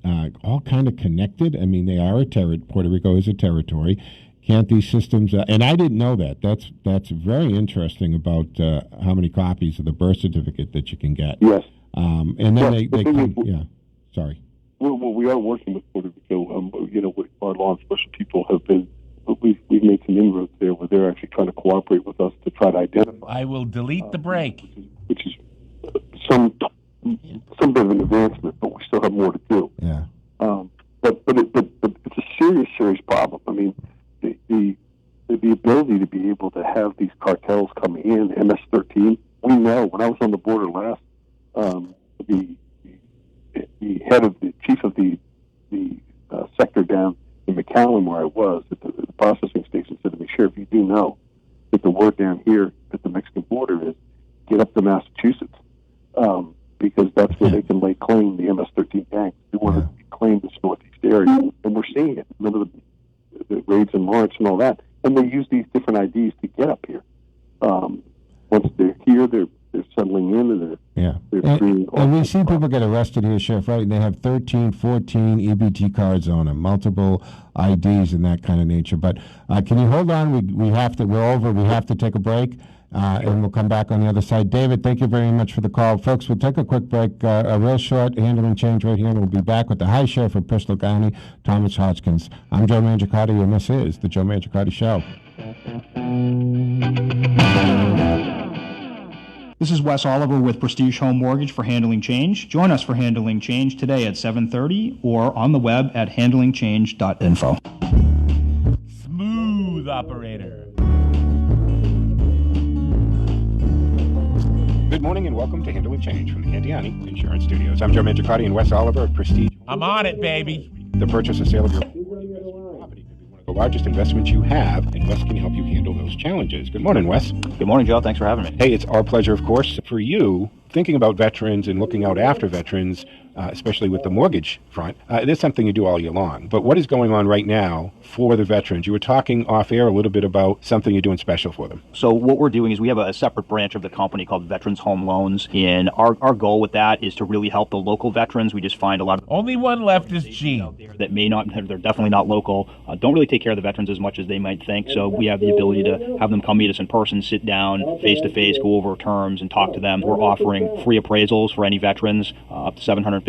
all kind of connected? I mean, they are Puerto Rico is a territory. Can't these systems? And I didn't know that. That's very interesting about how many copies of the birth certificate that you can get. Yes. And then they come. Yeah. Sorry. Well, we are working with Puerto Rico. With our law enforcement people have been. We've made some inroads there where they're actually trying to cooperate with us to try to identify. I will delete the brake. Which is some bit of an advancement, but we still have more to do. Yeah. But it's a serious problem. I mean, the ability to be able to have these cartels come in, MS-13. We know when I was on the border last, the head of the chief of the sector down in McAllen, where I was at the processing station, said to me, "Sheriff, you do know that the word down here at the Mexican border is get up to Massachusetts." because that's where they can lay claim, the MS-13 gangs. They want to claim this Northeast area, and we're seeing it. Remember the raids in March and all that, and they use these different IDs to get up here. Once they're here, they're settling in, and they're free. And we see people get arrested here, Sheriff, right? And they have 13, 14 EBT cards on them, multiple IDs and that kind of nature. But can you hold on? We have to. We're over. We have to take a break. And we'll come back on the other side. David, thank you very much for the call. Folks, we'll take a quick break, a real short handling change right here, and we'll be back with the High Sheriff of Bristol County, Thomas Hodgson. I'm Joe Mangiacotti, and this is the Joe Mangiacotti Show. This is Wes Oliver with Prestige Home Mortgage for Handling Change. Join us for Handling Change today at 7:30 or on the web at handlingchange.info. Smooth operator. Good morning and welcome to Handling Change from the Candiani Insurance Studios. I'm Joe Mangiacotti and Wes Oliver of Prestige. I'm on it, baby. The purchase or sale of your property could be one of the largest investments you have, and Wes can help you handle those challenges. Good morning, Wes. Good morning, Joe. Thanks for having me. Hey, it's our pleasure, of course. For you, thinking about veterans and looking out after veterans, especially with the mortgage front, it's something you do all year long. But what is going on right now for the veterans? You were talking off air a little bit about something you're doing special for them. So what we're doing is we have a separate branch of the company called Veterans Home Loans, and our goal with that is to really help the local veterans. We just find a lot of only one left is Gene that may not, they're definitely not local, don't really take care of the veterans as much as they might think. So we have the ability to have them come meet us in person, sit down face to face, go over terms and talk to them. We're offering free appraisals for any veterans, up to $750.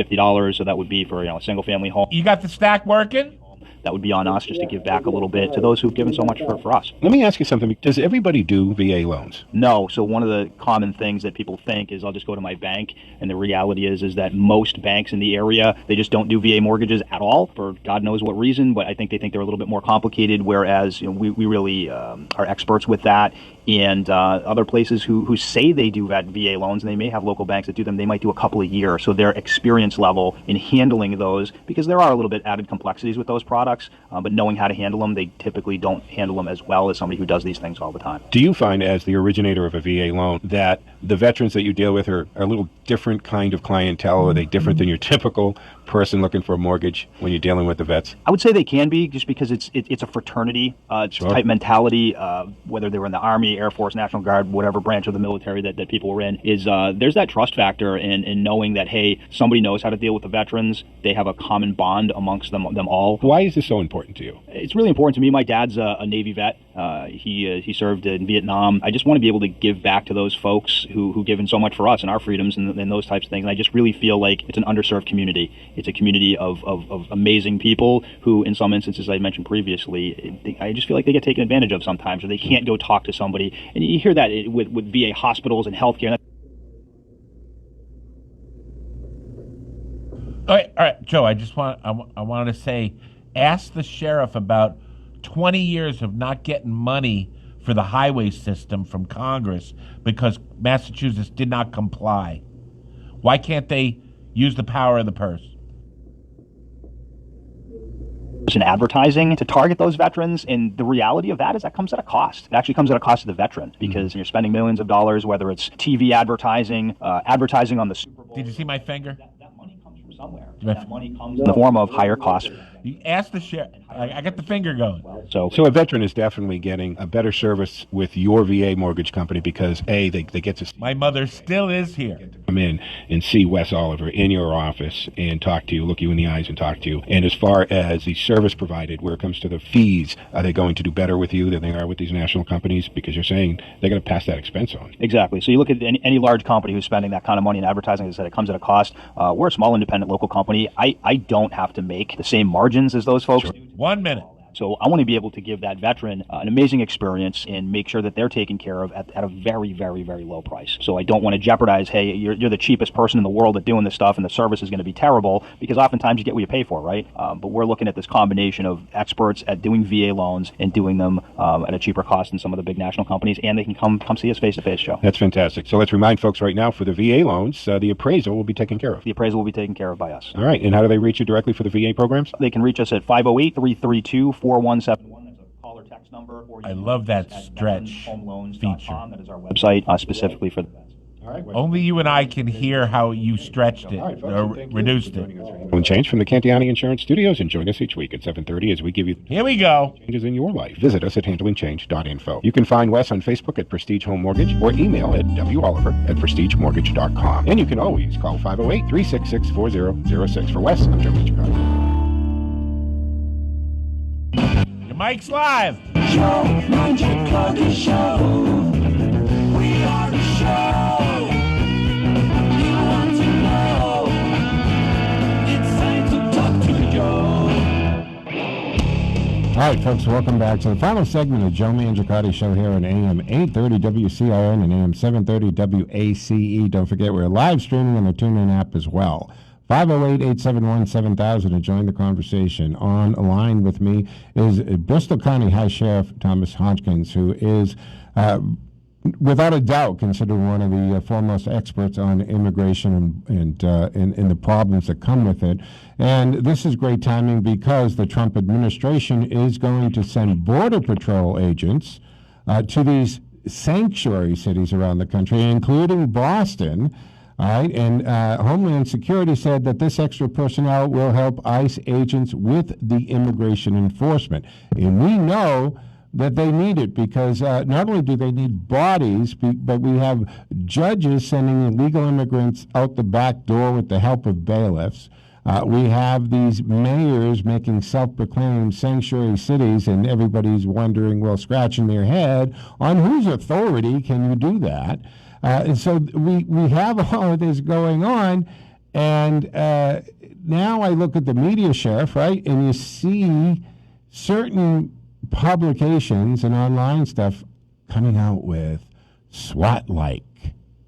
So that would be for a single family home. You got the stack working? That would be on us just to give back a little bit to those who've given so much for us. Let me ask you something. Does everybody do VA loans? No. So one of the common things that people think is I'll just go to my bank, and the reality is that most banks in the area, they just don't do VA mortgages at all for God knows what reason, but I think they think they're a little bit more complicated, whereas we really are experts with that. And other places who say they do VA loans, and they may have local banks that do them, they might do a couple a year. So their experience level in handling those, because there are a little bit added complexities with those products, but knowing how to handle them, they typically don't handle them as well as somebody who does these things all the time. Do you find, as the originator of a VA loan, that the veterans that you deal with are a little different kind of clientele? Are they different than your typical person looking for a mortgage when you're dealing with the vets? I would say they can be, just because it's a fraternity type mentality, whether they were in the Army, Air Force, National Guard, whatever branch of the military that people were in, is there's that trust factor in knowing that, hey, somebody knows how to deal with the veterans. They have a common bond amongst them all. Why is this so important to you? It's really important to me. My dad's a Navy vet. He served in Vietnam. I just want to be able to give back to those folks who've given so much for us and our freedoms and those types of things. And I just really feel like it's an underserved community. It's a community of amazing people who, in some instances I mentioned previously, I just feel like they get taken advantage of sometimes, or they can't go talk to somebody. And you hear that with VA hospitals and healthcare. All right, Joe. I wanted to say, ask the sheriff about 20 years of not getting money for the highway system from Congress because Massachusetts did not comply. Why can't they use the power of the purse? In advertising to target those veterans, and the reality of that is that comes at a cost. It actually comes at a cost to the veteran, because you're spending millions of dollars, whether it's TV advertising, advertising on the Super Bowl. Did you see my finger? That money comes from somewhere. That money comes in the form of higher costs. You ask the sheriff. I got the finger going. So a veteran is definitely getting a better service with your VA mortgage company because, A, they get to... My mother still is here. Come in and see Wes Oliver in your office and talk to you, look you in the eyes and talk to you. And as far as the service provided, where it comes to the fees, are they going to do better with you than they are with these national companies? Because you're saying they're going to pass that expense on. Exactly. So you look at any large company who's spending that kind of money in advertising, as I said, it comes at a cost. We're a small independent local company. I don't have to make the same margins as those folks. Sure. 1 minute. So I want to be able to give that veteran an amazing experience and make sure that they're taken care of at a very, very, very low price. So I don't want to jeopardize, hey, you're the cheapest person in the world at doing this stuff and the service is going to be terrible, because oftentimes you get what you pay for, right? But we're looking at this combination of experts at doing VA loans and doing them at a cheaper cost than some of the big national companies, and they can come see us face-to-face, Joe. That's fantastic. So let's remind folks right now, for the VA loans, the appraisal will be taken care of. The appraisal will be taken care of by us. All right. And how do they reach you directly for the VA programs? They can reach us at 508-332-4171. I love that stretch veteranhomeloans.com. That is our website specifically for the vets. Only you and I can hear how you stretched it or reduced it. When change from the Cantiani Insurance Studios, and join us each week at 7:30 as we give you Here we go. changes in your life. Visit us at handlingchange.info. You can find Wes on Facebook at Prestige Home Mortgage or email at woliver@prestigemortgage.com. And you can always call 508-366-4006. For Wes, I'm Joe Mangiacotti. Your mic's live. Joe Mangiacotti Show. We are the show. You want to know. It's time to talk to Joe. All right, folks, welcome back to the final segment of Joe Mangiacotti Show here on AM 830 WCRN and AM 730 WACE. Don't forget, we're live streaming on the TuneIn app as well. 508-871-7000 to join the conversation. On a line with me is Bristol County High Sheriff Thomas Hodgson, who is, without a doubt, considered one of the foremost experts on immigration and the problems that come with it. And this is great timing because the Trump administration is going to send Border Patrol agents to these sanctuary cities around the country, including Boston. All right, and Homeland Security said that this extra personnel will help ICE agents with the immigration enforcement. And we know that they need it because not only do they need bodies, but we have judges sending illegal immigrants out the back door with the help of bailiffs. We have these mayors making self-proclaimed sanctuary cities, and everybody's wondering, well, scratching their head, on whose authority can you do that? And so we have all of this going on, and now I look at the media, Sheriff, right, and you see certain publications and online stuff coming out with SWAT-like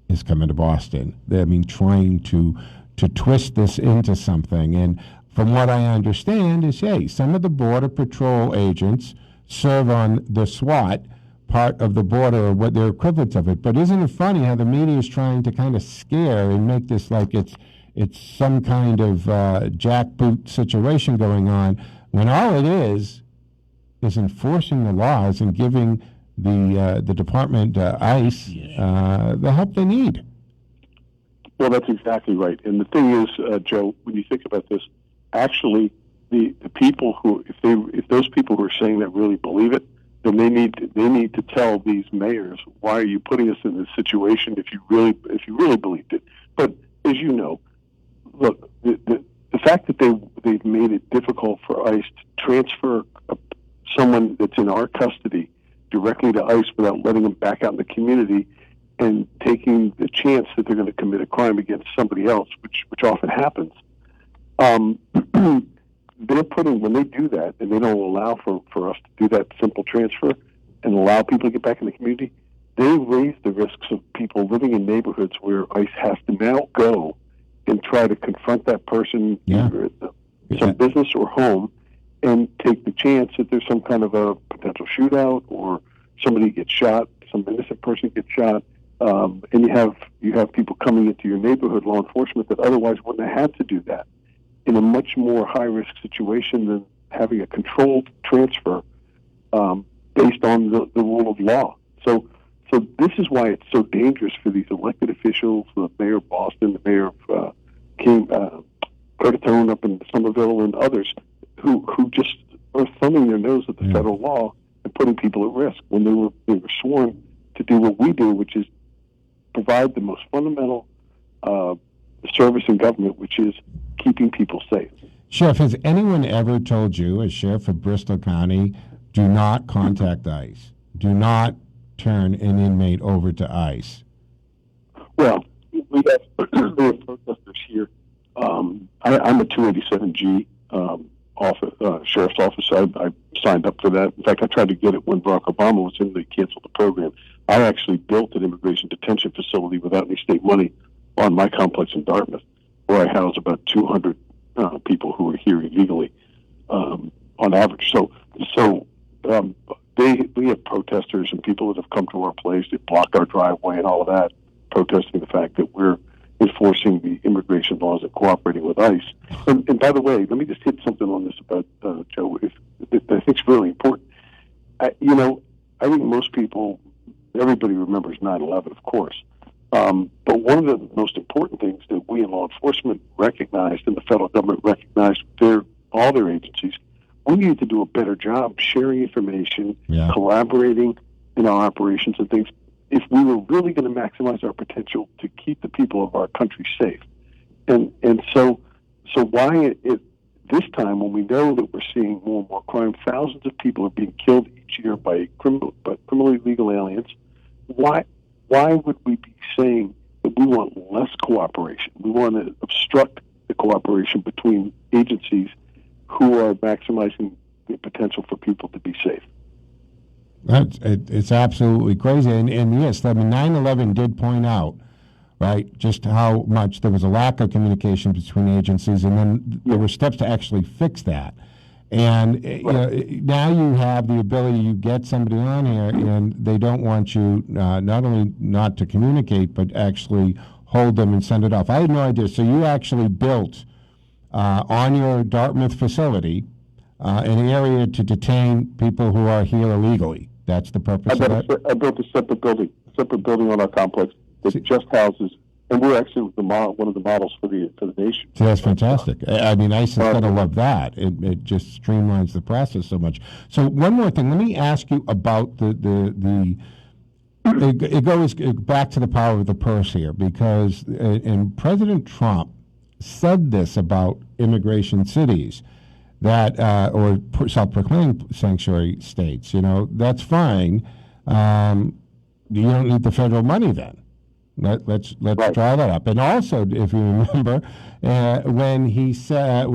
is coming to Boston. I mean, trying to twist this into something. And from what I understand is, hey, some of the Border Patrol agents serve on the SWAT part of the border, or what their equivalents of it. But isn't it funny how the media is trying to kind of scare and make this like it's some kind of jackboot situation going on, when all it is enforcing the laws and giving the department, ICE, the help they need. Well, that's exactly right. And the thing is, Joe, when you think about this, actually, the people who, if those people who are saying that really believe it, then they need to tell these mayors, why are you putting us in this situation if you really believed it. But as you know, look, the fact that they've made it difficult for ICE to transfer someone that's in our custody directly to ICE without letting them back out in the community and taking the chance that they're going to commit a crime against somebody else, which often happens. They're putting, when they do that, and they don't allow for us to do that simple transfer and allow people to get back in the community, they raise the risks of people living in neighborhoods where ICE has to now go and try to confront that person, either at some business or home, and take the chance that there's some kind of a potential shootout or somebody gets shot, some innocent person gets shot, and you have people coming into your neighborhood, law enforcement, that otherwise wouldn't have had to do that, in a much more high-risk situation than having a controlled transfer based on the rule of law. So this is why it's so dangerous for these elected officials, the mayor of Boston, the mayor of Curtatone up in Somerville, and others who just are thumbing their nose at the federal law and putting people at risk when they were sworn to do what we do, which is provide the most fundamental service in government, which is keeping people safe. Sheriff, has anyone ever told you, as Sheriff of Bristol County, do not contact ICE? Do not turn an inmate over to ICE? Well, we have protesters here. I'm a 287G sheriff's office. I signed up for that. In fact, I tried to get it when Barack Obama was in. They canceled the program. I actually built an immigration detention facility without any state money on my complex in Dartmouth, where I house about 200 people who are here illegally on average. So we have protesters and people that have come to our place. They blocked our driveway and all of that, protesting the fact that we're enforcing the immigration laws and cooperating with ICE. And by the way, let me just hit something on this about Joe. I think it's really important. I think most people, everybody remembers 9/11, of course. But one of the most important things that we in law enforcement recognized and the federal government recognized with all their agencies, we need to do a better job sharing information, collaborating in our operations and things, if we were really going to maximize our potential to keep the people of our country safe. And so why this time, when we know that we're seeing more and more crime, thousands of people are being killed each year by criminally legal aliens, why would we be saying that we want less cooperation? We want to obstruct the cooperation between agencies who are maximizing the potential for people to be safe. It's absolutely crazy. And yes, I mean, 9/11 did point out, right, just how much there was a lack of communication between agencies, and then there were steps to actually fix that. And now you have the ability, you get somebody on here, and they don't want you not only not to communicate, but actually hold them and send it off. I had no idea. So you actually built on your Dartmouth facility an area to detain people who are here illegally. That's the purpose of that? I built a separate building on our complex that just houses, and we're actually one of the models for the nation. See, that's fantastic. I mean, ICE is going to love that. It just streamlines the process so much. So one more thing. Let me ask you about it goes back to the power of the purse here, because and President Trump said this about immigration cities, that or self-proclaimed sanctuary states. You know, that's fine. You don't need the federal money then. Let's draw that up. And also, if you remember, when he said,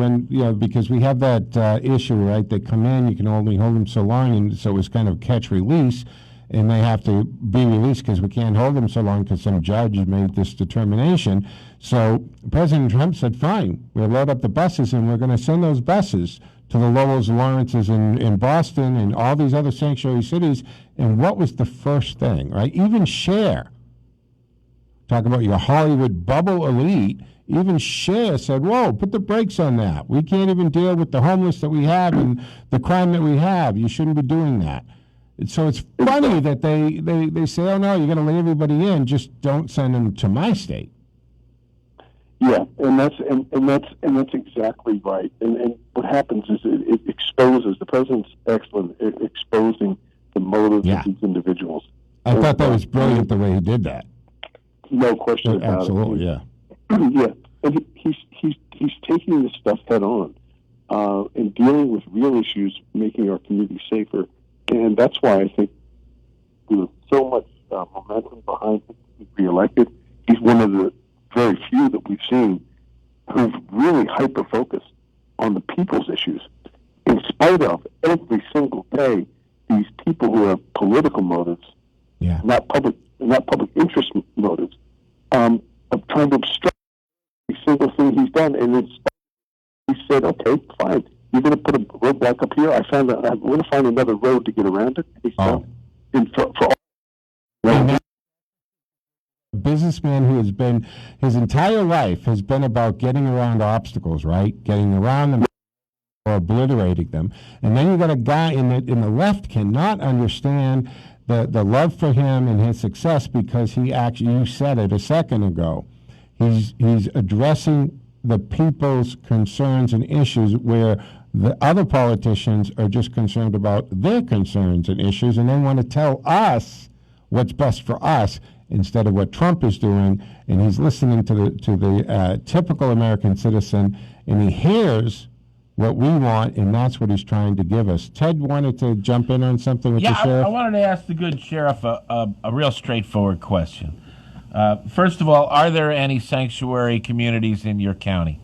because we have that issue, right? They come in, you can only hold them so long, and so it was kind of catch release, and they have to be released because we can't hold them so long because some judge made this determination. So President Trump said, fine, we'll load up the buses, and we're going to send those buses to the Lowells, Lawrences in Boston and all these other sanctuary cities. And what was the first thing, right? Even Cher, talk about your Hollywood bubble elite, even Cher said, whoa, put the brakes on that. We can't even deal with the homeless that we have and the crime that we have. You shouldn't be doing that. So it's funny that they say, oh, no, you're going to let everybody in, just don't send them to my state. Yeah, and that's exactly right. And what happens is it exposes, the president's excellent at exposing the motives of these individuals. I thought that was brilliant the way he did that. No question about Absolutely, it. Absolutely, yeah. And he's taking this stuff head on and dealing with real issues, making our community safer. And that's why I think with so much momentum behind him, he's reelected. He's one of the very few that we've seen who've really hyper-focused on the people's issues, in spite of every single day these people who have political motives, not public interest motives, of trying to obstruct every single thing he's done. And he said, okay, fine. You're going to put a roadblock up here. I'm going to find another road to get around it. He's done. And for all a businessman who has been, his entire life has been about getting around obstacles, right? Getting around them or obliterating them. And then you got a guy in the left cannot understand the love for him and his success, because he actually, you said it a second ago, he's addressing the people's concerns and issues, where the other politicians are just concerned about their concerns and issues, and they want to tell us what's best for us instead of what Trump is doing. And he's listening to the typical American citizen, and he hears what we want, and that's what he's trying to give us. Ted wanted to jump in on something with the sheriff. I wanted to ask the good sheriff a real straightforward question. First of all, are there any sanctuary communities in your county?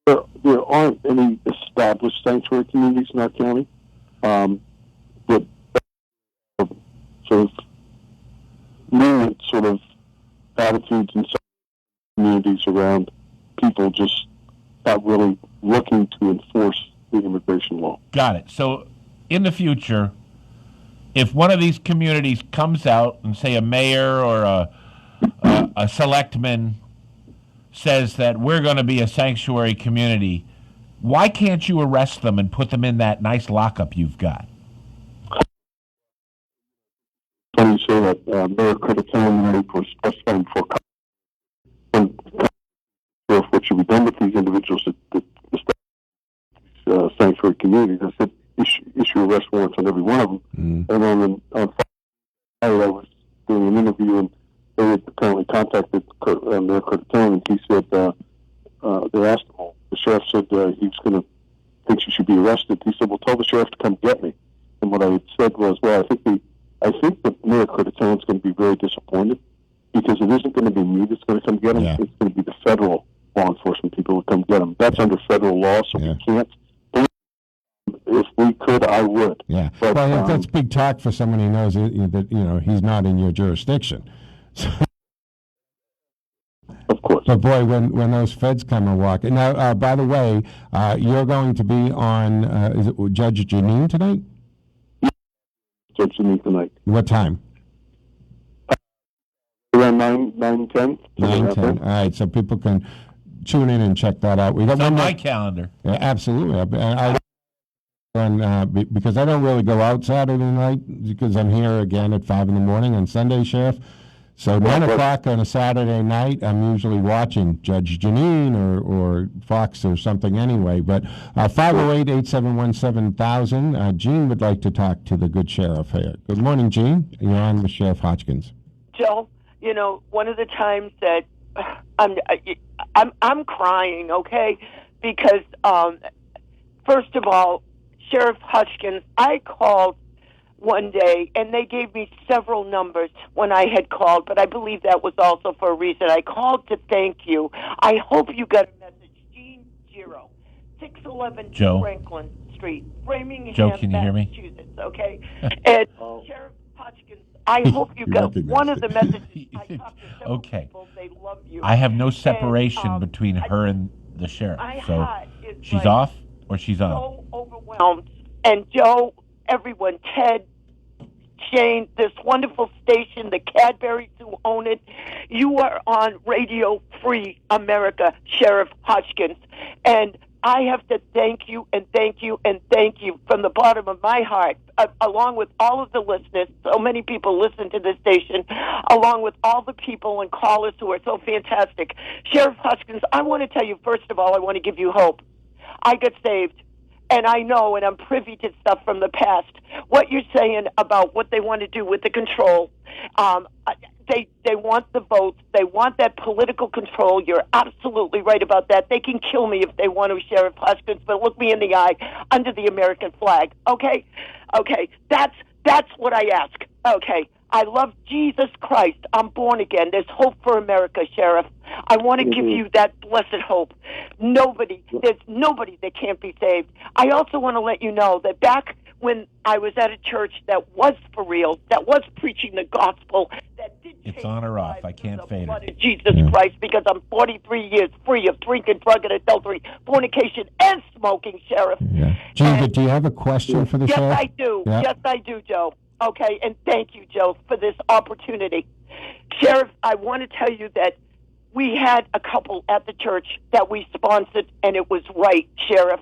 There aren't any established sanctuary communities in our county. But sort of new sort of attitudes in some communities around people just not really looking to enforce the immigration law. Got it. So in the future, if one of these communities comes out and, say, a mayor or a selectman says that we're going to be a sanctuary community, why can't you arrest them and put them in that nice lockup you've got? funny you say that. Mayor Crittenden was specifying before what should be done with these individuals at the sanctuary communities. I said issue arrest warrants on every one of them. And then on Friday, I was doing an interview, and they had apparently contacted Mayor Crittenden, and he said they asked him. The sheriff said he was going to think she should be arrested. He said, "Well, tell the sheriff to come get me." And what I had said was, "Well, I think that Mayor Crittenden is going to be very disappointed because it isn't going to be me that's going to come get him. It's going to be the federal law enforcement people who come get him. That's under federal law, so we can't. If we could, I would." Yeah. But, well, that's big talk for someone who knows that he's not in your jurisdiction. Of course. But boy, when those feds come and walk. Now, by the way, you're going to be on is it Judge Janine tonight? Judge Janine tonight. What time? Around 9:10. 9:10. All right, so people can tune in and check that out. We got It's on my calendar. Yeah, absolutely. Because I don't really go out Saturday night because I'm here again at 5 in the morning on Sunday, Sheriff. So 9 o'clock on a Saturday night, I'm usually watching Judge Janine or Fox or something anyway. But 508-871-7000. Gene would like to talk to the good sheriff here. Good morning, Gene. You're on with Sheriff Hodgkins. Joe, one of the times that I'm crying, okay, because first of all, Sheriff Hodgkins, I called one day, and they gave me several numbers when I had called, but I believe that was also for a reason. I called to thank you. I hope you got a message. Gene Giro, 611 Joe. Franklin Street, Framingham, Joe, can you hear me? Massachusetts, okay? And Sheriff Hodgkins, I hope you got one of the messages. I talked to several Okay. people. They love you. I have no separation between her and the sheriff. So she's off or she's on. So overwhelmed. And Joe, everyone, Ted, Shane, this wonderful station, the Cadburys who own it, you are on Radio Free America, Sheriff Hodgkins. And I have to thank you and thank you and thank you from the bottom of my heart, along with all of the listeners. So many people listen to this station, along with all the people and callers who are so fantastic. Sheriff Hodgkins, I want to tell you, first of all, I want to give you hope. I got saved. And I know, and I'm privy to stuff from the past. What you're saying about what they want to do with the control, they want the votes. They want that political control. You're absolutely right about that. They can kill me if they want to, Sheriff Hodgkins, but look me in the eye under the American flag. Okay, that's what I ask. Okay. I love Jesus Christ. I'm born again. There's hope for America, Sheriff. I want to give you that blessed hope. There's nobody that can't be saved. I also want to let you know that back when I was at a church that was for real, that was preaching the gospel, that did It's on or off. I can't fade it. Jesus Christ, because I'm 43 years free of drinking, drug, and adultery, fornication, and smoking, Sheriff. Yeah. Gene, but do you have a question for the sheriff? Yes, I do. Yeah. Yes, I do, Joe. Okay, and thank you, Joe, for this opportunity. Sheriff, I want to tell you that we had a couple at the church that we sponsored, and it was right, Sheriff.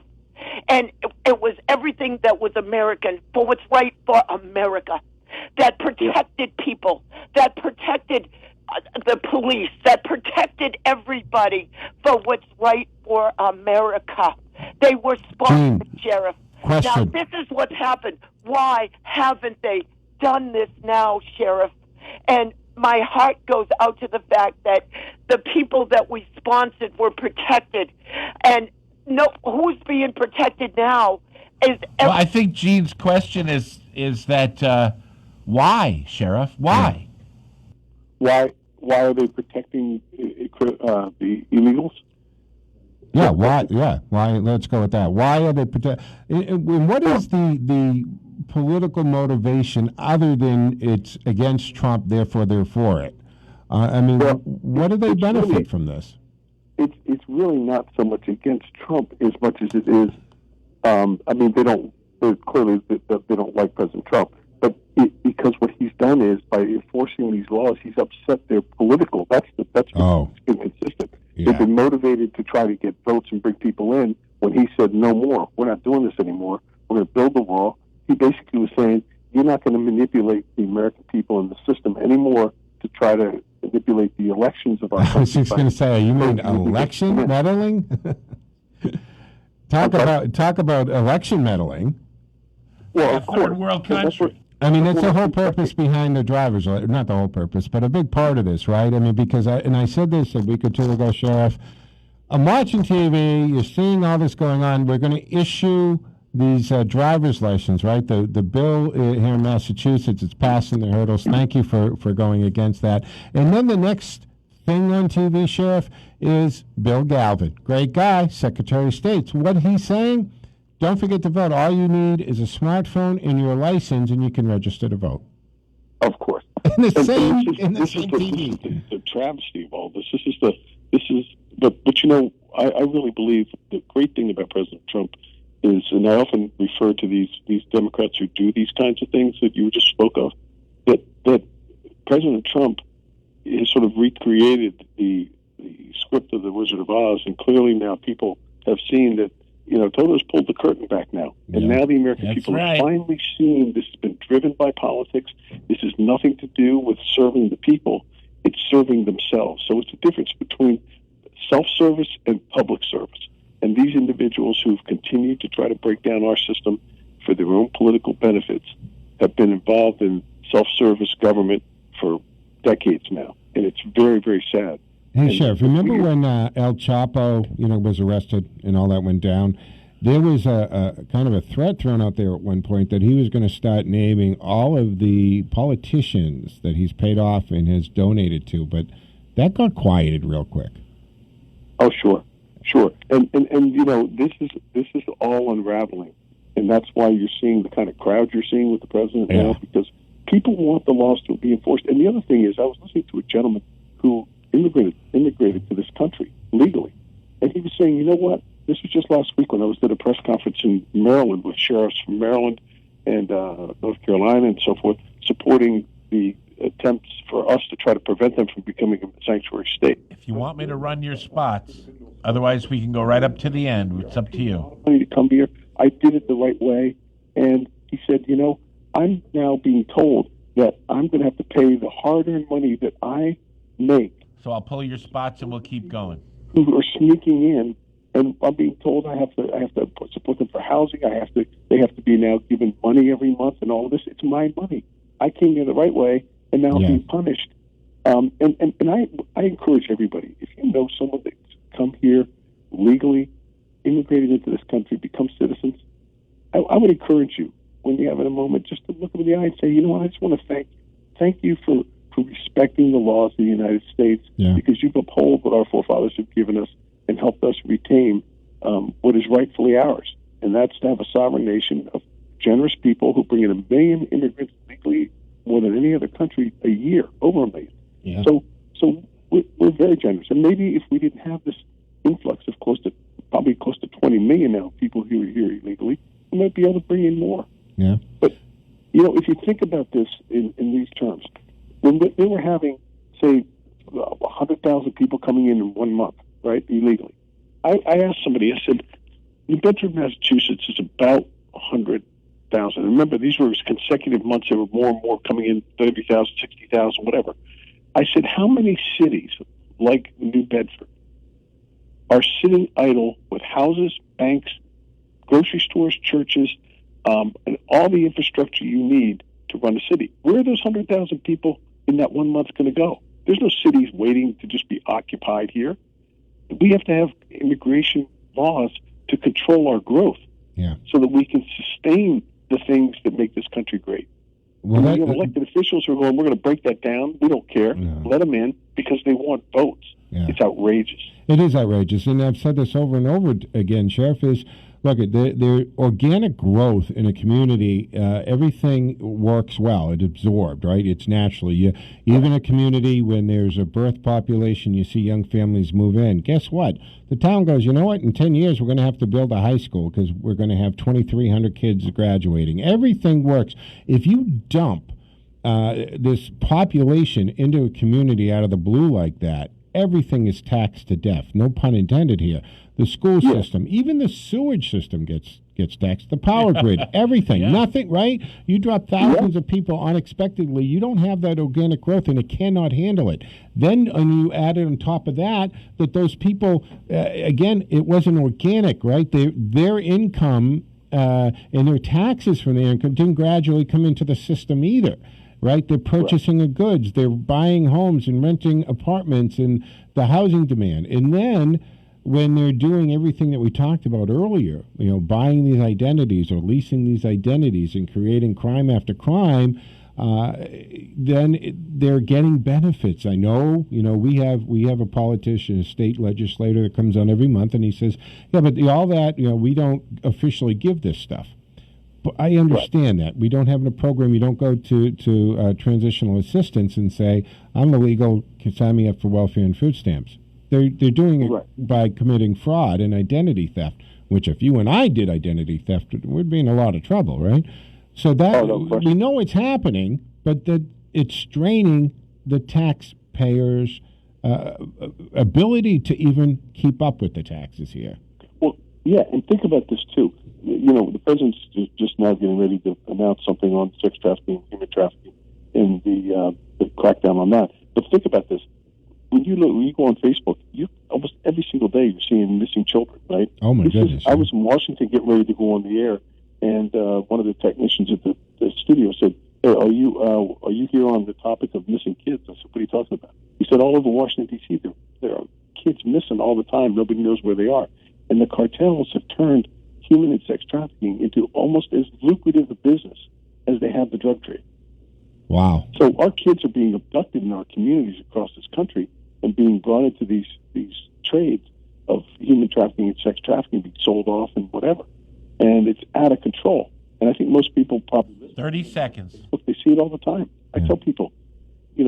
And it was everything that was American, for what's right for America, that protected people, that protected the police, that protected everybody for what's right for America. They were sponsored, Sheriff. Question. Now, this is what's happened. Why haven't they done this now, Sheriff? And my heart goes out to the fact that the people that we sponsored were protected. And who's being protected now is... Well, I think Gene's question is that why, Sheriff? Why? Why are they protecting the illegals? Yeah, why? Yeah, why? Let's go with that. Why are they and what is the political motivation other than it's against Trump, therefore they're for it? What do they benefit from this? It's really not so much against Trump as much as it is. They don't like President Trump, but because what he's done is by enforcing these laws, he's upset their political. That's inconsistent. Yeah. They've been motivated to try to get votes and bring people in. When he said, no more, we're not doing this anymore, we're going to build the wall, he basically was saying, you're not going to manipulate the American people and the system anymore to try to manipulate the elections of our country. I was just going to say, you mean election meddling? Talk about election meddling. Well, of course. Third world country. I mean, that's the whole purpose behind the driver's license. Not the whole purpose, but a big part of this, right? I mean, because I said this a week or two ago, Sheriff. I'm watching TV. You're seeing all this going on. We're going to issue these driver's license, right? The bill here in Massachusetts, it's passing the hurdles. Thank you for going against that. And then the next thing on TV, Sheriff, is Bill Galvin. Great guy, Secretary of State. What he's saying, don't forget to vote. All you need is a smartphone and your license, and you can register to vote. Of course. In the same TV. The travesty of all this. But you know, I really believe the great thing about President Trump is, and I often refer to these Democrats who do these kinds of things that you just spoke of, that President Trump has sort of recreated the script of the Wizard of Oz, and clearly now people have seen that, you know, Toto's pulled the curtain back now. And now the American people are finally seeing this has been driven by politics. This has nothing to do with serving the people. It's serving themselves. So it's the difference between self-service and public service. And these individuals who've continued to try to break down our system for their own political benefits have been involved in self-service government for decades now. And it's very, very sad. Hey, Sheriff, remember when El Chapo, was arrested and all that went down? There was a kind of a threat thrown out there at one point that he was going to start naming all of the politicians that he's paid off and has donated to, but that got quieted real quick. Oh, sure. And this is all unraveling. And that's why you're seeing the kind of crowd you're seeing with the president now, because people want the laws to be enforced. And the other thing is, I was listening to a gentleman who immigrated to this country legally. And he was saying, you know what? This was just last week when I was at a press conference in Maryland with sheriffs from Maryland and North Carolina and so forth, supporting the attempts for us to try to prevent them from becoming a sanctuary state. If you want me to run your spots, otherwise we can go right up to the end. It's up to you. To come here, I did it the right way. And he said, I'm now being told that I'm going to have to pay the hard-earned money that I make. So I'll pull your spots and we'll keep going. Who are sneaking in, and I'm being told I have to support them for housing. They have to be now given money every month and all of this. It's my money. I came here the right way, and now I'm being punished. And I encourage everybody, if you know someone that's come here legally, immigrated into this country, become citizens, I would encourage you, when you have a moment, just to look them in the eye and say, you know what, I just want to thank you for respecting the laws of the United States, because you've upheld what our forefathers have given us and helped us retain what is rightfully ours. And that's to have a sovereign nation of generous people who bring in 1 million immigrants legally, more than any other country a year, over 1 million. Yeah. So we're very generous. And maybe if we didn't have this influx of probably close to 20 million now people who are here illegally, we might be able to bring in more. Yeah. But, if you think about this in these terms, when they were having, say, 100,000 people coming in 1 month, right, illegally, I asked somebody, I said, New Bedford, Massachusetts is about 100,000. Remember, these were consecutive months. There were more and more coming in, 30,000, 60,000, whatever. I said, how many cities like New Bedford are sitting idle with houses, banks, grocery stores, churches, and all the infrastructure you need to run a city? Where are those 100,000 people in that 1 month going to go? There's no cities waiting to just be occupied here. We have to have immigration laws to control our growth, so that we can sustain the things that make this country great. Well, we have elected officials who are going, we're going to break that down. We don't care. No. Let them in because they want votes. Yeah. It's outrageous. It is outrageous. And I've said this over and over again, Sheriff, look, the organic growth in a community, everything works well. It's absorbed, right? It's naturally. Even a community, when there's a birth population, you see young families move in. Guess what? The town goes, you know what? In 10 years, we're going to have to build a high school because we're going to have 2,300 kids graduating. Everything works. If you dump this population into a community out of the blue like that, everything is taxed to death. No pun intended here. the school system, even the sewage system gets taxed, the power grid, everything, nothing, right? You drop thousands of people unexpectedly, you don't have that organic growth, and it cannot handle it. Then when you add it on top of that those people, again, it wasn't organic, right? Their income and their taxes from their income didn't gradually come into the system either, right? They're purchasing of goods, they're buying homes and renting apartments and the housing demand. And then when they're doing everything that we talked about earlier, buying these identities or leasing these identities and creating crime after crime, then they're getting benefits. I know, we have a politician, a state legislator that comes on every month, and he says, yeah, but all that, we don't officially give this stuff. But I understand that. We don't have a program. You don't go to transitional assistance and say, I'm illegal, sign me up for welfare and food stamps. They're doing it by committing fraud and identity theft, which if you and I did identity theft, we'd be in a lot of trouble, right? So that we know it's happening, but that it's straining the taxpayers' ability to even keep up with the taxes here. Well, yeah, and think about this too. The president's just now getting ready to announce something on sex trafficking, human trafficking, and the crackdown on that. But think about this. When you go on Facebook, you almost every single day you're seeing missing children, right? Oh my goodness! I was in Washington getting ready to go on the air, and one of the technicians at the studio said, "Hey, are you here on the topic of missing kids?" I said, "What are you talking about?" He said, "All over Washington D.C. there are kids missing all the time. Nobody knows where they are, and the cartels have turned human and sex trafficking into almost as lucrative a business as they have the drug trade." Wow. So our kids are being abducted in our communities across this country and being brought into these trades of human trafficking and sex trafficking, being sold off and whatever. And it's out of control. And I think most people probably... 30 seconds. Look, they see it all the time. I tell people,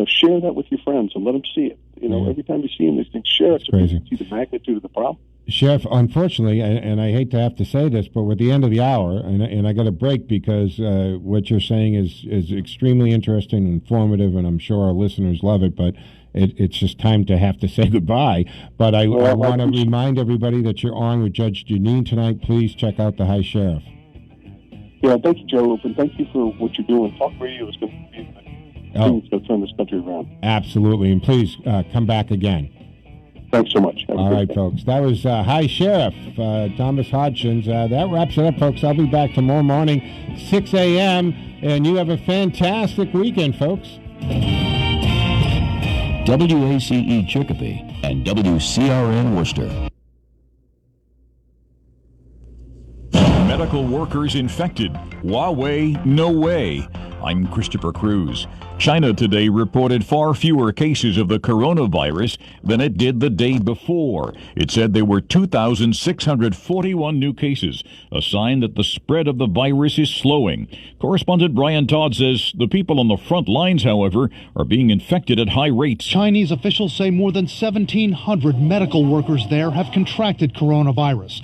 share that with your friends and let them see it. Every time you see them, they think, share it so people see the magnitude of the problem. Sheriff, unfortunately, and I hate to have to say this, but we're at the end of the hour, and I got to break because what you're saying is extremely interesting and informative, and I'm sure our listeners love it, but it's just time to have to say goodbye. But I want to remind everybody that you're on with Judge Janine tonight. Please check out the High Sheriff. Yeah, thank you, Joe, and thank you for what you're doing. Talk radio is going to be it's going to turn this country around. Absolutely, and please come back again. Thanks so much. All right, folks. That was High Sheriff Thomas Hodgson. That wraps it up, folks. I'll be back tomorrow morning, 6 a.m., and you have a fantastic weekend, folks. WACE Chicopee and WCRN Worcester. Medical workers infected. Huawei, no way. I'm Christopher Cruz. China today reported far fewer cases of the coronavirus than it did the day before. It said there were 2,641 new cases, a sign that the spread of the virus is slowing. Correspondent Brian Todd says the people on the front lines, however, are being infected at high rates. Chinese officials say more than 1,700 medical workers there have contracted coronavirus.